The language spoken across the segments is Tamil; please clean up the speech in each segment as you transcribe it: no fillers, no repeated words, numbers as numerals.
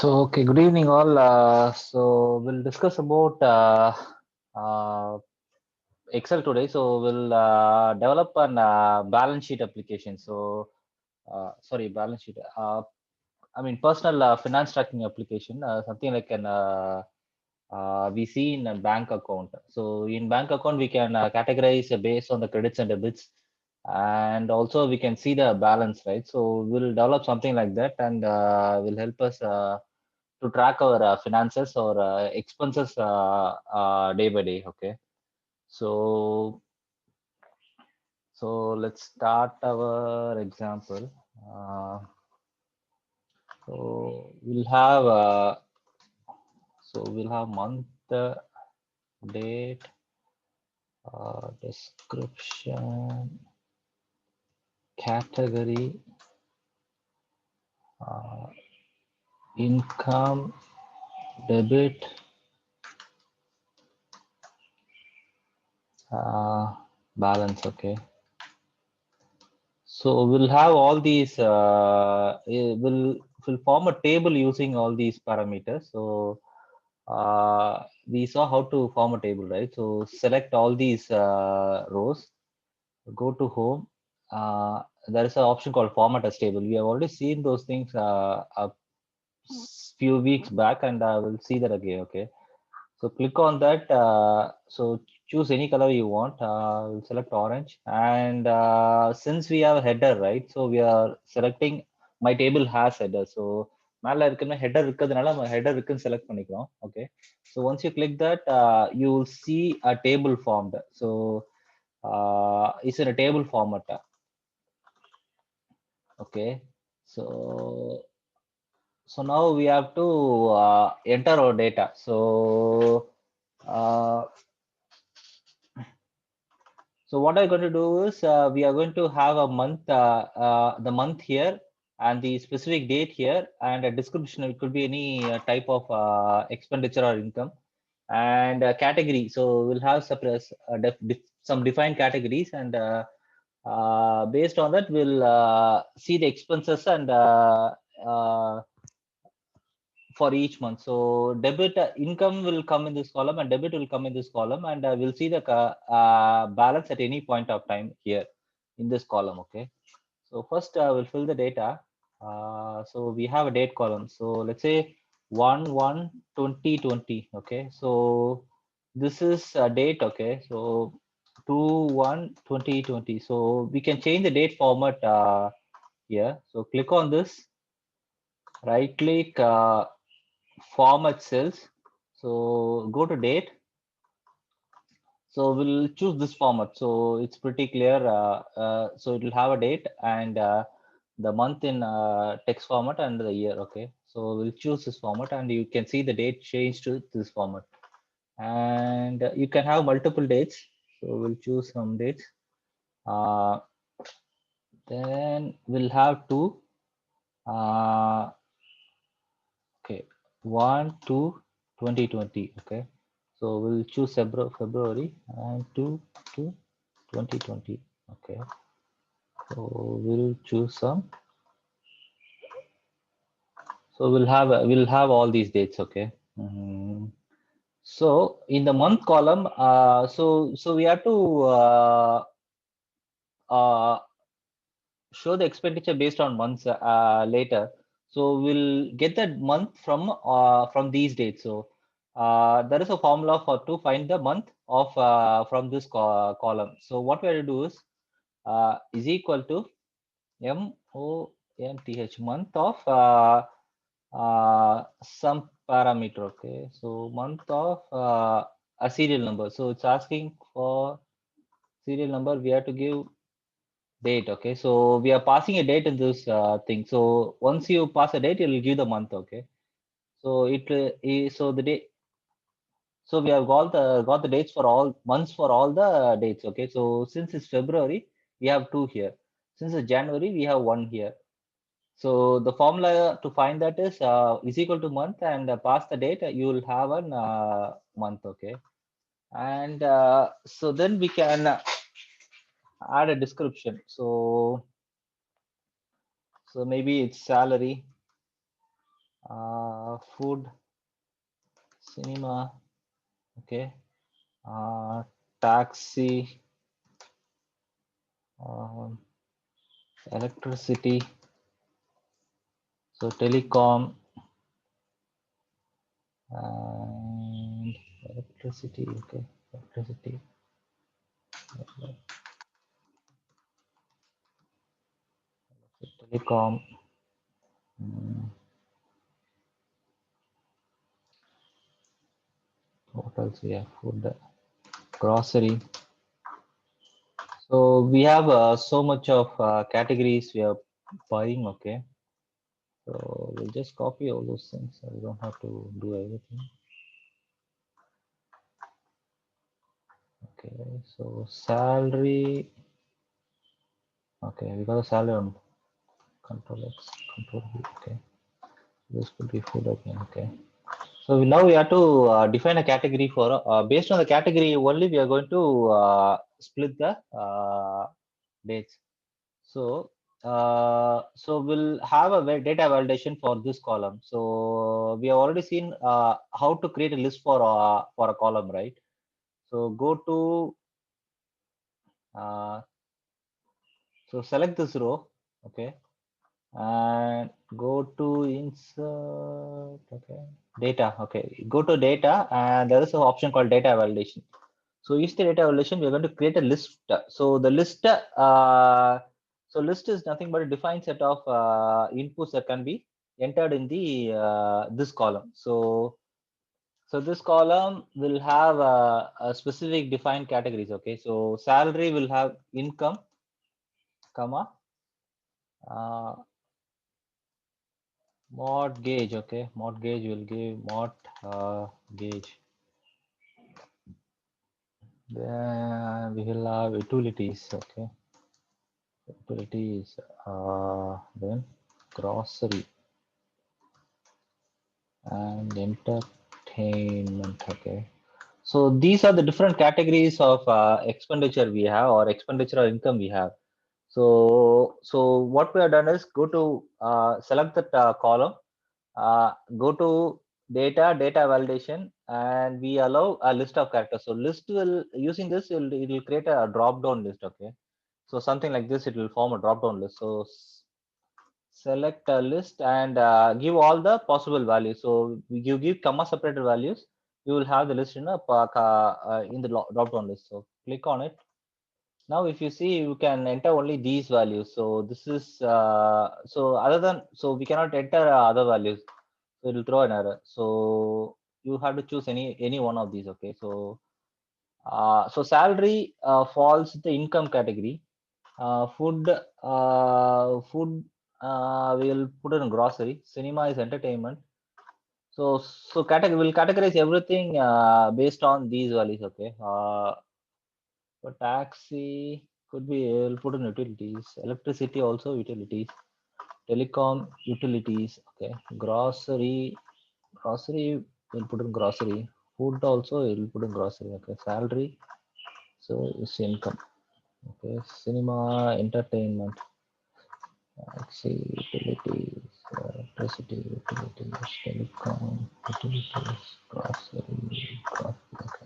Okay, good evening all. We'll discuss about uh, Excel today. So we'll develop an balance sheet application. Sorry, balance sheet. Personal finance tracking application, something like an we see in a bank account. So in bank account, we can categorize based on the credits and debits, and also we can see the balance, right? So we'll develop something like that, and will help us to track our finances or expenses day by day. Okay, so let's start our example. So we'll have month, date, description, category, uh, income, debit, balance. Okay, so we'll have all these. We'll form a table using all these parameters. So we saw how to form a table, right? So select all these rows, go to home. There is an option called format as table. We have already seen those things a few weeks back, and I will see that again. Okay, so click on that. So choose any color you want. We'll select orange, and since we have a header, right? So we are selecting my table has header. So மேல இருக்குன்னு header இருக்கிறதுனால நம்ம header இருக்குன்னு select பண்ணிக்கிறோம். Okay, so once you click that, you will see a table formed. So it's in a table format. Okay, so now we have to enter our data. Uh, So what I'm going to do is we are going to have a month, the month here, and the specific date here, and a description. It could be any type of expenditure or income, and a category. So we'll have some defined categories, and based on that, we'll see the expenses and for each month. So debit income will come in this column and debit will come in this column, and we'll see the balance at any point of time here in this column. Okay. So first we'll fill the data. So we have a date column. So let's say 1/1/2020. Okay. So this is a date. Okay. So 2/1/2020. So we can change the date format here. So click on this, right click, format cells. So go to date. So we'll choose this format. So it's pretty clear. So it will have a date and the month in text format and the year. Okay. So we'll choose this format, and you can see the date changed to this format. And you can have multiple dates. So we'll choose some dates. Then we'll have two. Okay, 1/2/2020. Okay, so we'll choose February and 2/2/2020. Okay, so we'll choose some. So we'll have all these dates. Okay. So in the month column, so we have to uh, show the expenditure based on months later. So we'll get that month from these dates. So there is a formula for to find the month of from this column. So what we have to do is equal to month of some parameter. Okay, so month of a serial number. So it's asking for serial number. We have to give date. Okay, so we are passing a date in this thing. So once you pass a date, it will give the month. Okay, so so the date. So we have got the dates for all months for all the dates. Okay, so since it's February, we have two here. Since it's January, we have one here. So the formula to find that is equal to month, and pass the date. You will have a month. Okay, and so then we can add a description. So maybe it's salary. Food, cinema, okay, taxi, um, electricity, so telecom, and electricity, okay, electricity, telecom, mm, what else we have? Food, grocery. So we have so much of categories we are buying, okay. So we'll just copy all those things. So we don't have to do everything. Okay, so salary. Okay, we got a salary on control X, control V. Okay, this could be food again. Okay, so now we have to define a category for based on the category only. We are going to split the dates. So we'll have a data validation for this column. So we have already seen how to create a list for a column, right? So go to select this row, okay, and go to insert, okay, data, okay, go to data, and there is an option called data validation. So use the data validation, we're going to create a list. So the list, list is nothing but a defined set of inputs that can be entered in the this column. So this column will have a specific defined categories. Okay, so salary will have income, comma, uh, mortgage. Okay, mortgage will give gauge. Then we will have utilities. Okay, utilities. Then grocery and entertainment. Okay, so these are the different categories of expenditure we have, or expenditure or income we have. So what we have done is go to select that column, go to data validation, and we allow a list of characters. So list will, using this, it will create a drop down list. Okay, so something like this, it will form a drop down list. So select a list and give all the possible values. So you give comma separated values, you will have the list in a in the drop down list. So click on it. Now if you see, you can enter only these values. So this is so other than, so we cannot enter other values, so it will throw an error. So you have to choose any one of these. Okay, so salary falls the income category. Food we'll put it in grocery. Cinema is entertainment. So we'll categorize everything based on these values. Okay, for taxi could be, we'll put in utilities. Electricity also utilities. Telecom utilities. Okay, grocery we'll put in grocery. Food also we'll put in grocery. Okay, salary, so it's income. Okay, cinema, entertainment, taxi, utilities, electricity, utilities, telecom, utilities, grocery, okay.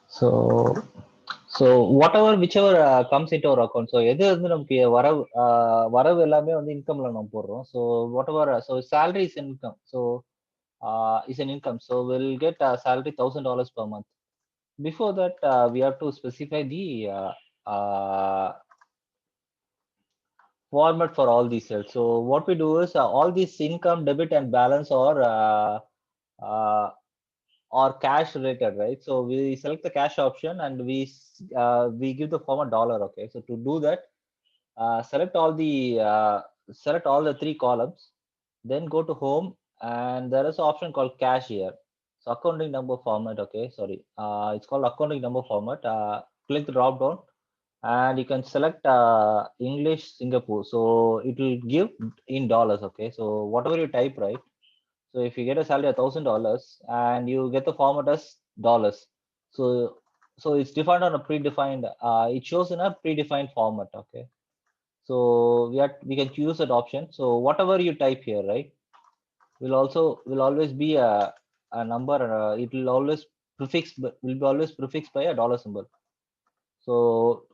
So so whatever, whichever comes into our account. So எது வந்து நமக்கு வரவு எல்லாமே வந்து இன்கம்ல நம்ம போடுறோம். So whatever, so salary is income. So is an income. So we'll get salary $1,000 per month. Before that, we have to specify the uh, format for all these cells. So what we do is all these income, debit, and balance uh, or cash related, right? So we select the cash option and we give the format dollar. Okay, so to do that, select select all the three columns, then go to home, and there is an option called cash here. So accounting number format. Okay, sorry, it's called accounting number format. Click the drop down, and you can select English Singapore. So it will give in dollars. Okay, so whatever you type, right, So if you get a salary of $1,000 and you get the format as dollars, so it's defined on a predefined. It shows in a predefined format. Okay. So we can choose that option. So whatever you type here, right, will always be a number. It will always will be always prefixed by a dollar symbol. So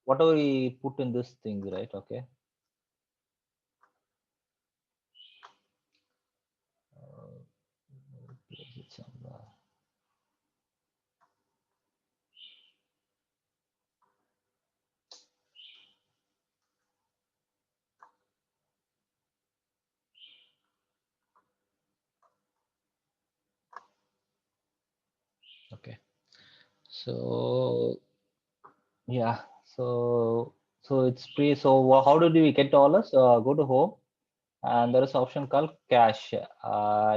whatever we put in this thing, right? Okay. Place it somewhere. Okay. So yeah. So it's pre. So how do we get dollars? Go to home, and there is an option called cash.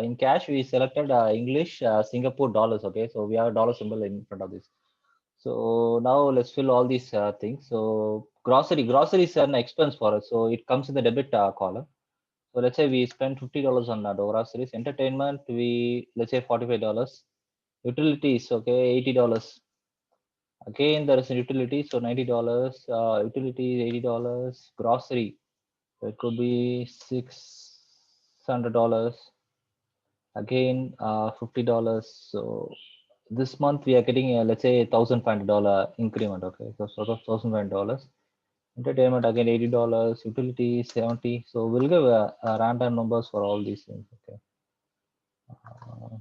In cash, we selected English Singapore dollars. Okay, so we have a dollar symbol in front of this. So now let's fill all these things. So grocery is an expense for us. So it comes in the debit column. So let's say we spend $50 on groceries. Entertainment, we let's say $45. Utilities, okay, $80. Again, there is a utility, so $90. Utilities, $80. Grocery, so it could be $600. Again, $50. So this month we are getting let's say $1,500 increment. Okay, so sort of $1,500. Entertainment again $80. Utilities 70. So we'll give a random numbers for all these things. Okay. Uh,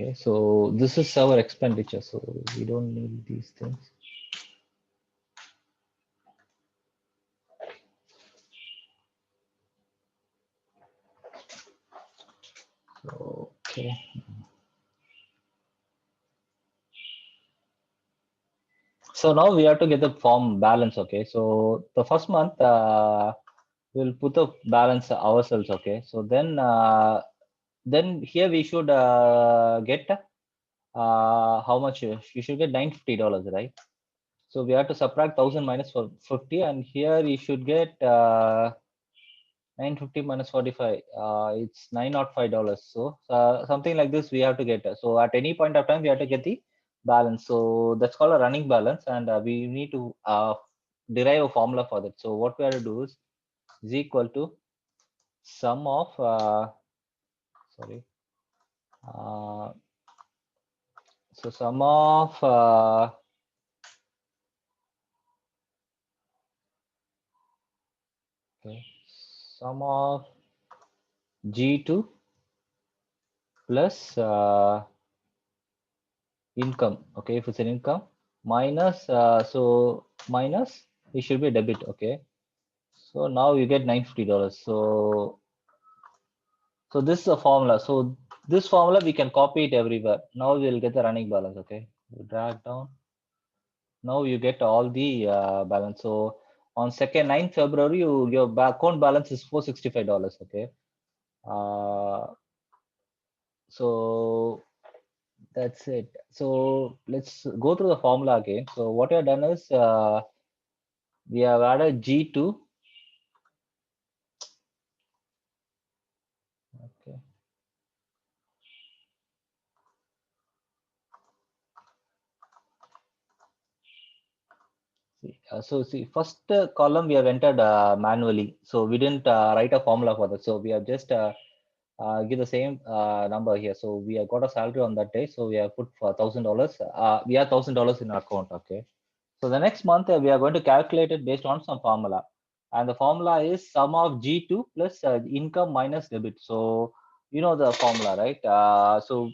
okay, so this is our expenditure, so we don't need these things. So, okay. So now we have to get the form balance. Okay. So the first month, we'll put the balance ourselves. Okay. So then here we should get how much you should get $950, right? So we have to subtract 1,000 minus 50, and here you should get 950 minus 45. It's $905. So something like this we have to get. So at any point of time we have to get the balance. So that's called a running balance, and we need to derive a formula for that. So what we have to do is equal to sum of sorry. Uh, so sum of okay, sum of G2 plus income. Okay, if it's an income minus so minus, it should be a debit. Okay, so now you get $950. So this is a formula. So this formula we can copy it everywhere. Now we'll get the running balance. Okay, you drag down. Now you get all the balance. So on 9th February, your account balance is $465. Okay, uh, so that's it. So let's go through the formula again. So what we have done is we have added G2. Okay. See, first column we have entered manually. So we didn't write a formula for that. So we have just give the same number here. So we have got a salary on that day. So we have put for $1,000. We have $1,000 in our account. Okay. So the next month we are going to calculate it based on some formula, and the formula is sum of G2 plus income minus debit. So you know the formula, right? So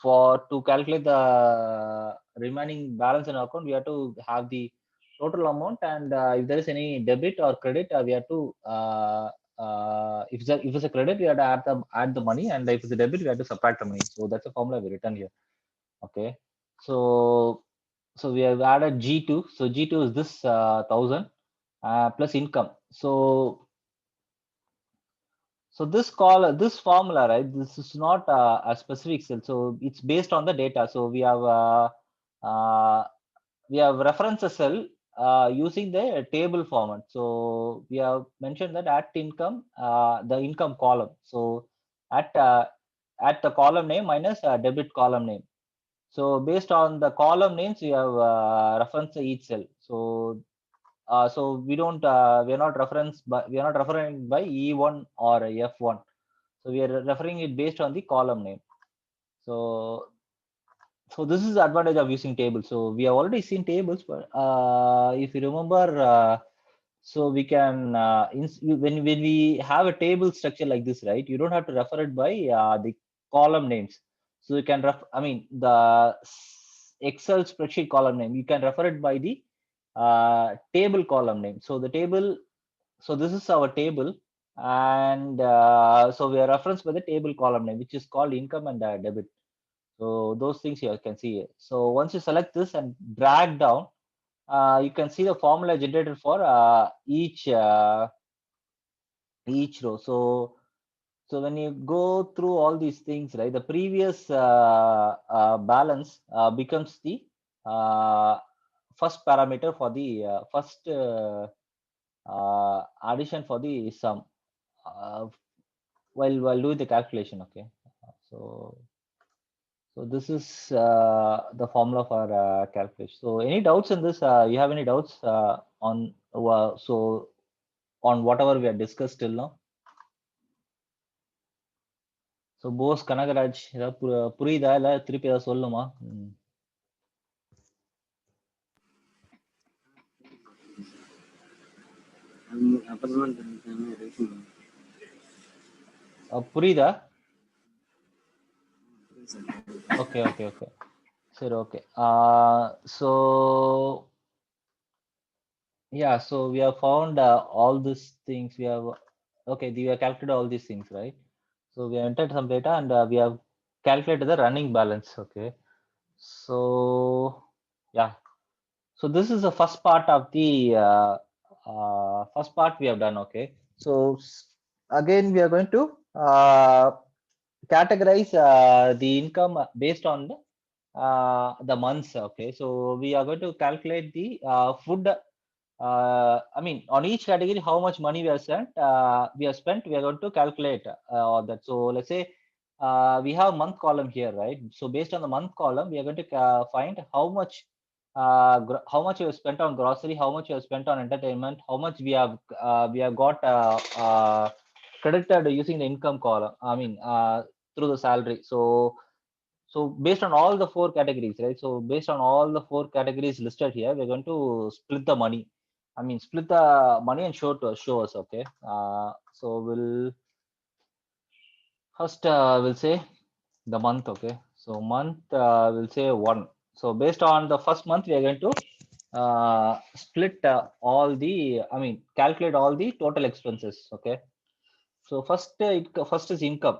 for to calculate the remaining balance in our account, we have to have the total amount, and if there is any debit or credit, we have to if it's a credit, we have to add the money, and if it's a debit, we have to subtract the money. So that's the formula we written here. Okay. So we have added G2. So G2 is this 1,000 plus income. So this formula, right? This is not a specific cell. So it's based on the data. So we have we have referenced a cell using the table format. So we have mentioned that at income, the income column. So at the column name minus debit column name. So based on the column names, we have referenced each cell. So so we are not referring by E1 or F1. So we are referring it based on the column name. So this is the advantage of using tables. So we have already seen tables, but if you remember, so we can when we have a table structure like this, right? You don't have to refer it by the column names. So you can I mean the Excel spreadsheet column name. You can refer it by the table column name. So the table. So this is our table, and so we are referenced by the table column name, which is called income and debit. So those things you can see here. So once you select this and drag down, you can see the formula generated for each row. So when you go through all these things, right, the previous balance becomes the uh, first parameter for the first addition for the sum while doing the calculation. Okay, so this is the formula for calculation. So any doubts in this? You have any doubts on on whatever we have discussed till now? So Bose Kanagaraj ஏதாவது புரியுதா இல்ல திருப்பி ஏதாவது சொல்லணுமா? புரியுதா? ஓகே ஓகே ஓகே சரி okay. So yeah, so we have found all these things. We have we have calculated all these things, right? So we have entered some data and we have calculated the running balance. Okay, so yeah, so this is the first part of the first part we have done. Okay, so again we are going to categorize the income based on the months. Okay, so we are going to calculate the food. I mean, on each category, how much money we have spent. We are going to calculate all that. So let's say we have month column here, right? So based on the month column, we are going to find how much you have spent on grocery, how much you have spent on entertainment, how much we have got credited using the income column. I mean, through the salary. So based on all the four categories, right? So based on all the four categories listed here, we're going to split the money. I mean, split the money and show us. Okay. So we'll first we'll say the month. Okay. So month we'll say 1. So based on the first month, we are going to split all the. I mean, calculate all the total expenses. Okay. So first is income.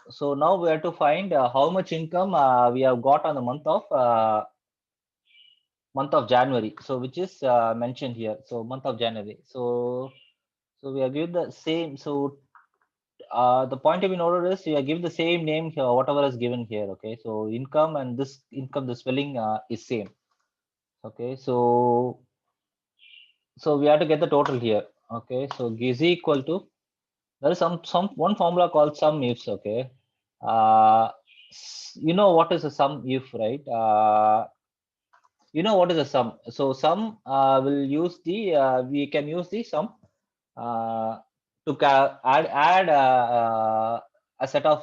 So now we have to find how much income we have got on the month of January. So which is mentioned here. So month of January. So we are given the same. So the point to be noted is we are given the same name here, whatever is given here. Okay. So income and this income, the spelling is same. Okay. So we have to get the total here. Okay. So is equal to, there is some one formula called sum ifs. Okay. You know what is a sum if, right? You know what is a sum. So sum will use the we can use the sum to add a set of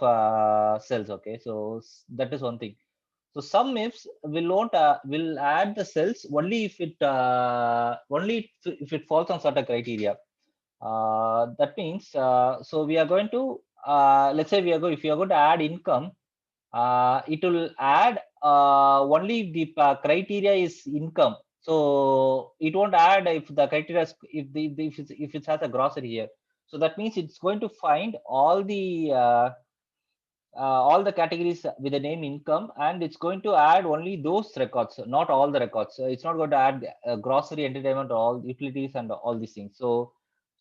cells. Okay, so that is one thing. So sum ifs will add the cells only if it falls on certain criteria. That means so we are going to let's say if we are going to add income, it will add only if the criteria is income. So it won't add if the criteria if it has a grocery here. So that means it's going to find all the categories with the name income, and it's going to add only those records, not all the records. So it's not going to add grocery, entertainment, all utilities, and all these things. So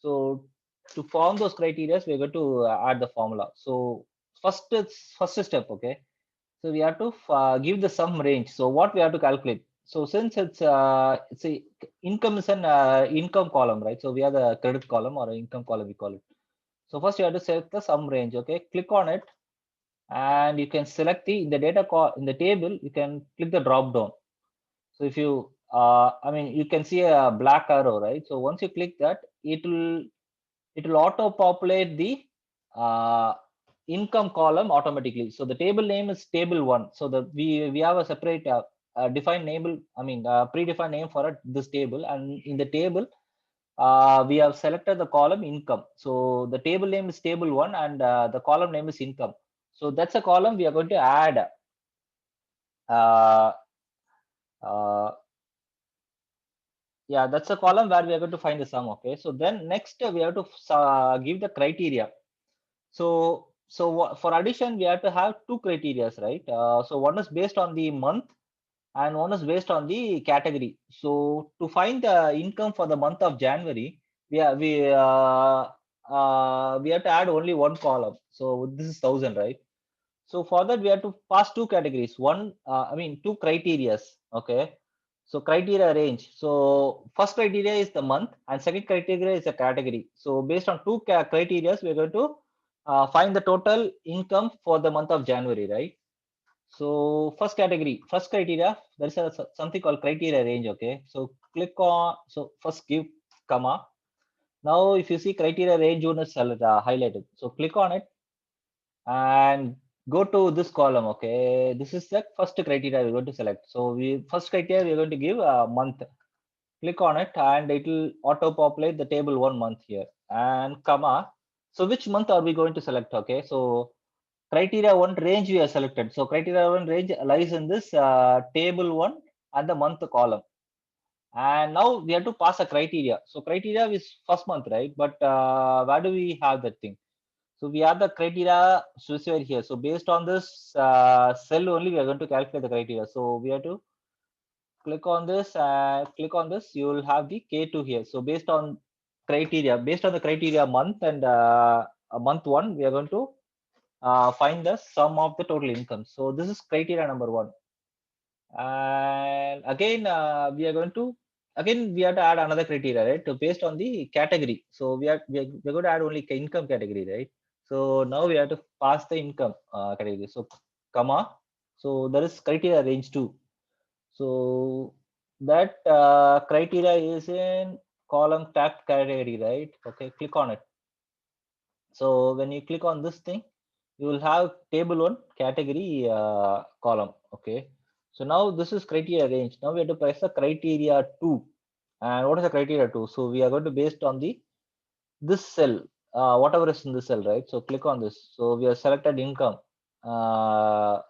to form those criteria, we're going to add the formula. So first step. Okay, So we have to give the sum range. So what we have to calculate? So since it's a income is an income column, right? So we have the credit column or income column, we call it. So first you have to select the sum range. Okay, click on it, and you can select the in the data call in the table. You can click the drop down. So if you I mean, you can see a black arrow, right? So once you click that, it will auto populate the uh, income column automatically. So the table name is table one. So the we have a separate defined name, I mean predefined name for this table, and in the table we have selected the column income. So the table name is table one, and the column name is income. So that's a column we are going to add. Uh, uh, yeah, that's a column where we are going to find the sum. Okay, so then next we have to give the criteria. So for addition, we have to have two criterias, right? So one is based on the month and one is based on the category. So to find the income for the month of January, we have to add only one column. So this is 1,000, right? So for that, we have to pass two categories. Two criterias. Okay. So criteria range. So first criteria is the month, and second criteria is the category. So based on two criteria, we are going to find the total income for the month of January, right? So first category, first criteria, there is something called criteria range. Okay. So click on. So first give comma. Now if you see criteria range one is highlighted. So click on it and go to this column. Okay, this is the first criteria we're going to select. So we first criteria we're going to give a month. Click on it and it will auto populate the table 1 month here, and comma. So which month are we going to select? Okay, so criteria one range we have selected. So criteria one range lies in this table one and the month column. And now we have to pass a criteria. So criteria is first month, right? But where do we have that thing? So we have the criteria specified here. So based on this cell only, we are going to calculate the criteria. So we have to click on this and click on this. You will have the K2 here. So based on the criteria month and month one, we are going to find the sum of the total income. So this is criteria number one. And again, we have to add another criteria, right? So based on the category. So we're going to add only income category, right? So now we have to pass the income category. So comma. So there is criteria range two. So that criteria is in column tab category, right? Okay, click on it. So when you click on this thing, you will have table one category column. Okay. So now this is criteria range. Now we have to press the criteria two. And what is the criteria two? So we are going to based on the this cell, whatever is in the cell, right? So click on this. So we have selected income. Uh,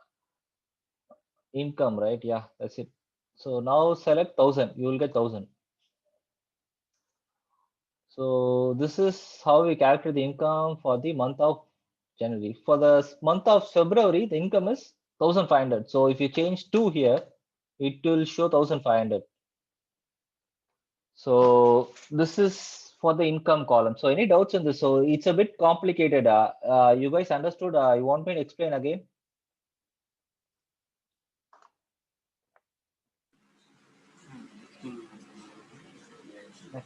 income, right? Yeah, that's it. So now select 1,000. You will get 1,000. So this is how we calculate the income for the month of January. For the month of February, the income is 1,500. So if you change 2 here, it will show 1,500. So this is for the income column. So any doubts in this? So it's a bit complicated. You guys understood? You want me to explain again?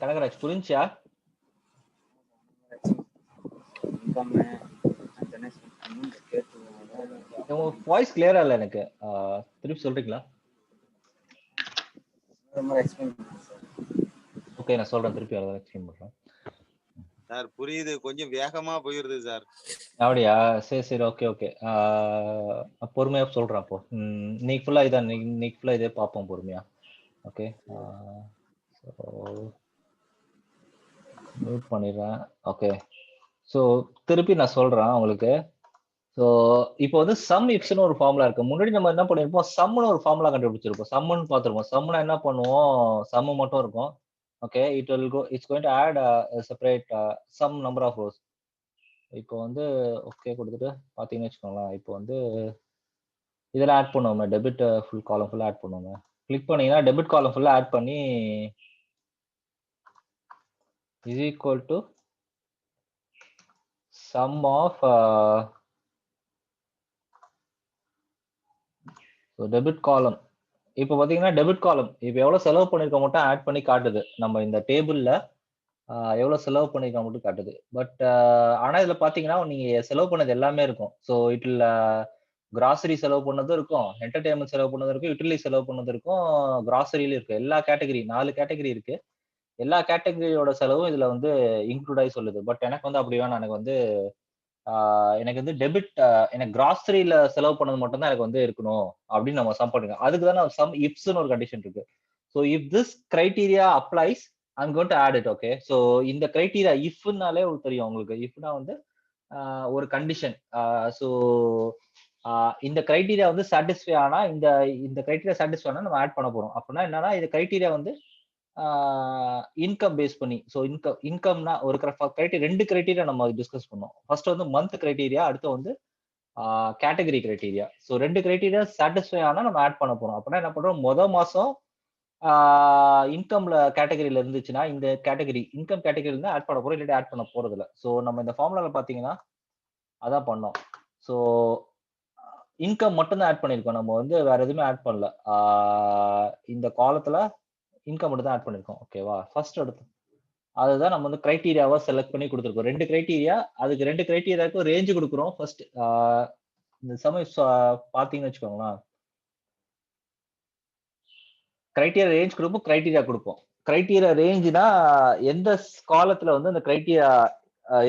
Kanagaraj, புரிஞ்சா? உங்க வாய்ஸ் கிளியரா இல்ல எனக்கு. திருப்பி சொல்றீங்களா? ஓகே, நான் சொல்றேன், திருப்பி அதை எக்ஸ்பிளைன் பண்றேன். சார் புரியுது, கொஞ்சம் வேகமா போயிருது சார். அப்படியா? சரி சரி, ஓகே ஓகே. பொறுமையா சொல்றேன். அப்போ இன்னைக்கு ஃபுல்லா இதான், இன்னைக்கு ஃபுல்லா இதே பார்ப்போம் பொறுமையா. ஓகே, மியூட் பண்ணிடுறேன். ஓகே, ஸோ திருப்பி நான் சொல்றேன் உங்களுக்கு. ஸோ இப்போ வந்து சம் இப்ஸ்னு ஒரு ஃபார்முலா இருக்கு. முன்னாடி நம்ம என்ன பண்ணிருப்போம், சம்னு ஒரு ஃபார்முலா கண்டுபிடிச்சிருப்போம். சம்னு பார்த்துருப்போம். சம்னா என்ன பண்ணுவோம், சம் மட்டும் இருக்கும். Okay, it's going to add separate sum number of rows. இப்போ வந்து ஓகே கொடுத்துட்டு பார்த்தீங்கன்னு வச்சுக்கோங்களேன். இப்போ வந்து இதெல்லாம் ஆட் பண்ணுவோமே, டெபிட் ஃபுல் காலம் ஃபுல்லாக ஆட் பண்ணுவோமே. கிளிக் பண்ணீங்கன்னா டெபிட் காலம் ஃபுல்லாக ஆட் பண்ணி is equal to sum of so debit column. இப்போ பார்த்தீங்கன்னா டெபிட் காலம் இப்போ எவ்வளோ செலவு பண்ணியிருக்க மட்டும் ஆட் பண்ணி காட்டுது. நம்ம இந்த டேபிள்ல எவ்வளோ செலவு பண்ணியிருக்க மட்டும் காட்டுது. பட் ஆனா இதுல பார்த்தீங்கன்னா நீங்க செலவு பண்ணது எல்லாமே இருக்கும். ஸோ இட்ல கிராசரி செலவு பண்ணதும் இருக்கும், என்டர்டெயின்மென்ட் செலவு பண்ணதும் இருக்கும், யுட்டிலிட்டி செலவு பண்ணதும் இருக்கும், கிராசரியிலும் இருக்கு. எல்லா கேட்டகரி 4 கேட்டகரி இருக்கு. எல்லா கேட்டகரியோட செலவும் இதுல வந்து இன்க்ளூட் ஆகி சொல்லுது. பட் எனக்கு வந்து அப்படி வேணாம். எனக்கு வந்து எனக்கு வந்து டெபிட் எனக்கு கிராசரியில செலவு பண்ணது மட்டும் தான் எனக்கு வந்து இருக்கணும் அப்படின்னு நம்ம சம் பண்ணுங்க. அதுக்கு தான் சம் இஃப்ஸ்னு ஒரு கண்டிஷன் இருக்கு. So if this criteria applies I'm going to add it. Okay. So இந்த கிரைட்டீரியா இஃப்னாலே தெரியும் உங்களுக்கு. இஃப்னா வந்து ஒரு கண்டிஷன். ஸோ இந்த கிரைட்டீரியா வந்து சாட்டிஸ்ஃபை ஆனா இந்த இந்த கிரைட்டீரியா சாட்டிஸ்ஃபை ஆனா நம்ம ஆட் பண்ண போறோம். அப்படின்னா என்னன்னா இந்த கிரைட்டீரியா வந்து இன்கம் பேஸ் பண்ணி. ஸோ இன்கம்னா ஒரு கிரைட்டீரியா 2 கிரைட்டீரியா நம்ம டிஸ்கஸ் பண்ணோம். ஃபர்ஸ்ட் வந்து மந்த் கிரைட்டீரியா, அடுத்து வந்து category criteria. So 2 criteria satisfy ஆனா நம்ம ஆட் பண்ண போறோம். அப்படின்னா என்ன பண்றோம், மாசம் இன்கம்ல கேட்டகரியில இருந்துச்சுன்னா இந்த கேட்டகரி இன்கம் கேட்டகரியில இருந்து ஆட் பண்ண போறோம், இல்லாட்டி ஆட் பண்ண போறது இல்ல. ஸோ நம்ம இந்த ஃபார்முலால பாத்தீங்கன்னா அதான் பண்ணோம். ஸோ இன்கம் மட்டும் தான் ஆட் பண்ணிருக்கோம். நம்ம வந்து வேற எதுவுமே ஆட் பண்ணல. இந்த காலத்துல இன்கம் மட்டும் தான் ஆட் பண்ணிருக்கோம். ஓகேவா? ஃபர்ஸ்ட் எடுத்து அதுதான் நம்ம வந்து கிரைட்டீரியாவா செலக்ட் பண்ணி கொடுத்துருக்கோம். 2 கிரைட்டீரியா, அதுக்கு 2 கிரைட்டீரியாவுக்கும் ரேஞ்ச் கொடுக்குறோம். ஃபர்ஸ்ட் இந்த சமயம் பாத்தீங்கன்னு வச்சுக்கோங்களேன், கிரைட்டீரியா ரேஞ்ச் கொடுப்போம், கிரைட்டீரியா கொடுப்போம். கிரைட்டீரியா ரேஞ்ச்னா எந்த காலத்துல வந்து அந்த கிரைட்டீரியா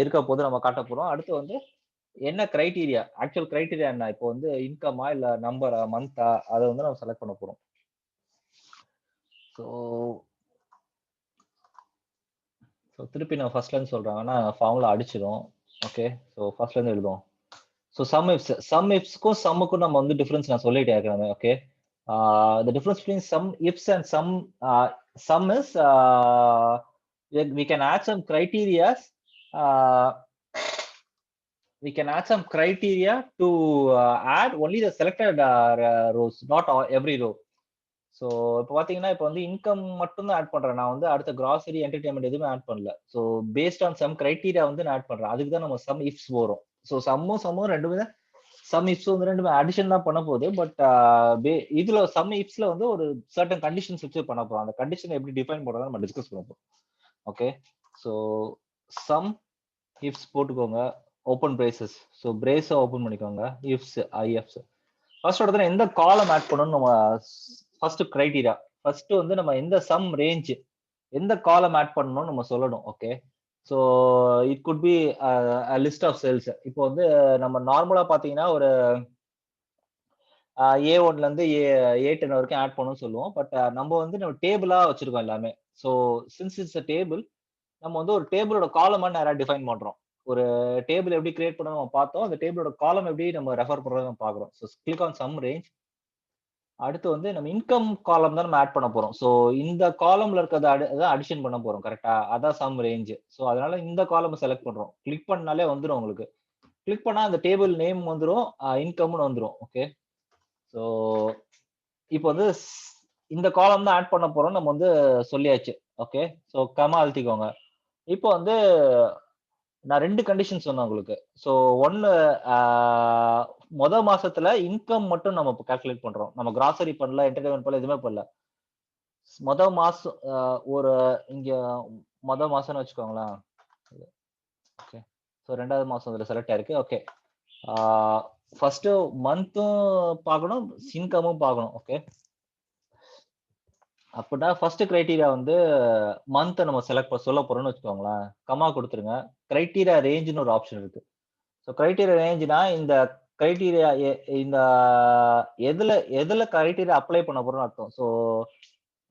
இருக்க போது நம்ம காட்ட போறோம். அடுத்து வந்து என்ன கிரைட்டீரியா, ஆக்சுவல் கிரைட்டீரியா என்ன, இப்போ வந்து இன்கமா இல்ல நம்பரா மந்தா, அதை வந்து நம்ம செலக்ட் பண்ண போறோம். ஸோ திருப்பி நான் ஃபர்ஸ்ட்ல இருந்து சொல்றேன். ஆனா ஃபார்முலா அடிச்சிடும். ஓகே. ஸோ ஃபர்ஸ்ட்ல இருந்து எழுதுவோம். ஸோ சம் இஃப்ஸ்க்கும் சம்முக்கும் நம்ம வந்து டிஃபரன்ஸ் நான் சொல்லிட்டேன் ஏற்கனவே. Okay. The difference between some ifs and some is we can add some criteria. Uh, we can add some criteria to add only the selected rows, not every row. So இப்போ பார்த்தீங்கன்னா இப்போ வந்து இன்கம் மட்டும் தான் ஆட் பண்றேன். நான் வந்து அடுத்த கிராசரி என்டர்டைன்மெண்ட் எதுவுமே ஆட் பண்ணல. So based on some criteria வந்து நான் ஆட் பண்றேன். அதுக்கு தான் நம்ம சம் இஃப்ஸ் வரும். ஸோ சம்மும் ரெண்டுமே சம் இஃப்ஸ் வந்து ரெண்டுமே அடிஷன் தான் பண்ண போகுது. பட் இதுல சம் இஃப்ஸ்ல வந்து ஒரு சர்டன் கண்டிஷன்ஸ் வச்சு பண்ண போறோம். அந்த கண்டிஷன் எப்படி டிஃபைன் பண்றதா நம்ம டிஸ்கஸ் பண்ண போறோம். ஓகே. ஸோ சம் இஃப்ஸ் போட்டுக்கோங்க, ஓப்பன் பிரேசஸ். ஸோ பிரேஸை ஓப்பன் பண்ணிக்கோங்க, இஃப்ஸ் ஐஎஃப்ஸ். ஃபர்ஸ்ட் இடத்துல எந்த காலம் ஆட் பண்ணணும் நம்ம ஃபர்ஸ்ட் கிரைட்டீரியா. ஃபர்ஸ்ட் வந்து நம்ம எந்த சம் ரேஞ்ச் எந்த காலம் ஆட் பண்ணணும்னு நம்ம சொல்லணும். Okay. So it could be list of cells. இப்போ வந்து நம்ம நார்மலா பாத்தீங்கன்னா ஒரு A1ல இருந்து A10 வரைக்கும் ஆட் பண்ணணும்னு சொல்லுவோம். பட் நம்ம வந்து நம்ம டேபிளா வச்சிருக்கோம் எல்லாமே. So since it's a table, நம்ம வந்து ஒரு டேபிளோட காலமா நேரா டிஃபைன் பண்றோம். ஒரு டேபிள் எப்படி கிரியேட் பண்ணணும் நம்ம பார்த்தோம். அந்த டேபிளோட காலம் எப்படி நம்ம ரெஃபர் பண்றதை நம்ம பாக்குறோம். So click on sum range. அடுத்து வந்து நம்ம இன்கம் காலம் தான் நம்ம ஆட் பண்ண போறோம். ஸோ இந்த காலம்ல இருக்கிறத அடிஷன் பண்ண போறோம். கரெக்டா? அதான் சம் ரேஞ்ச். ஸோ அதனால இந்த காலம் செலக்ட் பண்றோம். கிளிக் பண்ணாலே வந்துடும் உங்களுக்கு. கிளிக் பண்ணா அந்த டேபிள் நேம் வந்துடும், இன்கம்னு வந்துடும். ஓகே. ஸோ இப்போ வந்து இந்த காலம் தான் ஆட் பண்ண போறோம் நம்ம வந்து சொல்லியாச்சு. ஓகே. ஸோ கமா அழுத்திக்கோங்க. இப்போ வந்து நான் 2 கண்டிஷன் சொன்னேன் உங்களுக்கு. ஸோ 1 மாசத்துல இன்கம் மட்டும் நம்ம கால்குலேட் பண்றோம். நம்ம கிராசரி பண்ணல, என்டர்டெயின்மென்ட் பண்ணல, எதுவுமே பண்ணல. மாசம் ஒரு இங்க மாசம்னு வச்சுக்கோங்களேன். ஓகே. ஸோ 2வது மாசம் இதுல செலக்ட் ஆயிருக்கு. ஓகே. ஃபர்ஸ்ட் மந்த்தும் பார்க்கணும், இன்கமும் பார்க்கணும். ஓகே. அப்படின்னா ஃபர்ஸ்ட் கிரைட்டீரியா வந்து மந்த் நம்ம சொல்ல போறோம்னு வச்சுக்கோங்களேன். கமா கொடுத்துருங்க. கிரைட்டீரியா ரேஞ்ச்னு ஒரு ஆப்ஷன் இருக்கு. ஸோ கிரைட்டீரியா ரேஞ்ச்னா இந்த கிரைட்டீரியா இந்த எதுல எதுல கிரைட்டீரியா அப்ளை பண்ண போறோம்னு அர்த்தம். ஸோ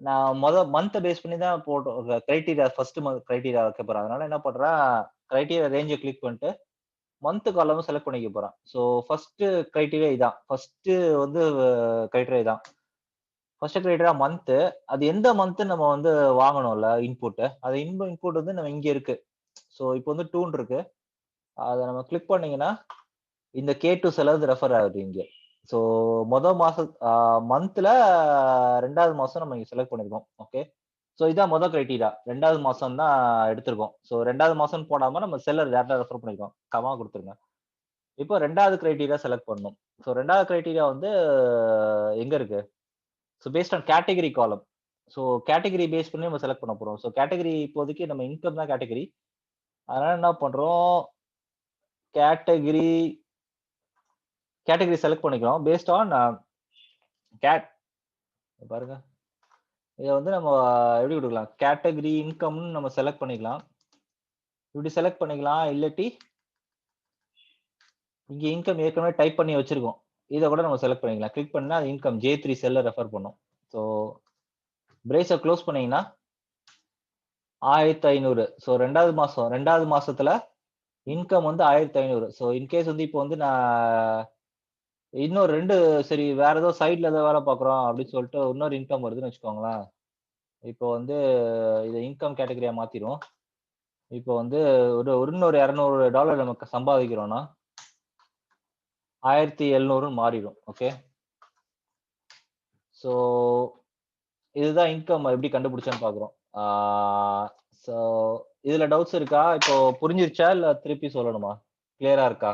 நான் மந்த் பேஸ் பண்ணி தான் போட்டோம் கிரைட்டீரியா. ஃபர்ஸ்ட் கிரைட்டீரியா வைக்க போறேன். அதனால என்ன பண்றேன், கிரைட்டீரியா ரேஞ்சை கிளிக் பண்ணிட்டு மந்த் காலம் செலக்ட் பண்ணிக்க போறேன். ஸோ ஃபர்ஸ்ட் கிரைட்டீரியா இதான். ஃபர்ஸ்ட் வந்து கிரைட்டீரியா இதான். First criteria month. அது எந்த மந்த் நம்ம வந்து வாங்கணும்ல இன்புட். அது இன்புட் வந்து நம்ம இங்க இருக்கு. ஸோ இப்போ வந்து 2 இருக்கு. அதை நம்ம கிளிக் பண்ணீங்கன்னா இந்த K2 செலவு ரெஃபர் ஆகுது இங்க. ஸோ மாசம் மந்த்ல 2வது மாசம் நம்ம இங்க செலக்ட் பண்ணிருக்கோம். ஓகே. ஸோ இதான் கிரைட்டீரியா. 2வது மாசம் தான் எடுத்திருக்கோம். ஸோ 2வது மாசம் போடாம நம்ம செல்லர் டேரக்டா ரெஃபர் பண்ணிருக்கோம். கமா கொடுத்துருங்க. இப்போ ரெண்டாவது கிரைட்டீரியா செலக்ட் பண்ணணும். ஸோ ரெண்டாவது கிரைட்டீரியா வந்து எங்க இருக்கு? So based on category column. So category base பண்ணி நம்ம செலக்ட் பண்ண போறோம். ஸோ கேட்டகரி இப்போதைக்கு நம்ம இன்கம் தான் கேட்டகரி. அதனால என்ன பண்றோம்? கேட்டகரி செலக்ட் பண்ணிக்கிறோம். பேஸ்ட் ஆன் கேட் பாருங்க. இத வந்து நம்ம எப்படி குடுக்கலாம்? கேட்டகரி இன்கம்னு நம்ம செலக்ட் பண்ணிக்கலாம். இப்படி செலக்ட் பண்ணிக்கலாம். இல்லாட்டி இங்க இன்கம் ஏற்கனவே டைப் பண்ணி வச்சிருக்கோம். இத கூட நம்ம செலக்ட் பண்ணிக்கலாம். கிளிக் பண்ணா அது இன்கம் J3 செல்ல ரெஃபர் பண்ணும். ஸோ பிரேஸ க்ளோஸ் பண்ணீங்கன்னா 1500. ஸோ 2வது மாசத்துல இன்கம் வந்து 1500. ஸோ இன்கேஸ் வந்து இப்போ வந்து நான் இன்னும் 2 சரி வேற ஏதோ சைட்ல ஏதோ வேலை பார்க்குறோம் அப்படின்னு சொல்லிட்டு இன்னொரு இன்கம் வருதுன்னு வச்சுக்கோங்களேன். இப்போ வந்து இத இன்கம் கேட்டகரியா மாத்திருவோம். இப்போ வந்து இன்னொரு $200 நமக்கு சம்பாதிக்கிறோம்னா 1700 மாறிடும். ஓகே. ஸோ இதுதான் இன்கம் எப்படி கண்டுபிடிச்சான்னு பாக்குறோம். ஸோ இதுல டவுட்ஸ் இருக்கா? இப்போ புரிஞ்சிருச்சா இல்ல திருப்பி சொல்லணுமா? கிளியரா இருக்கா?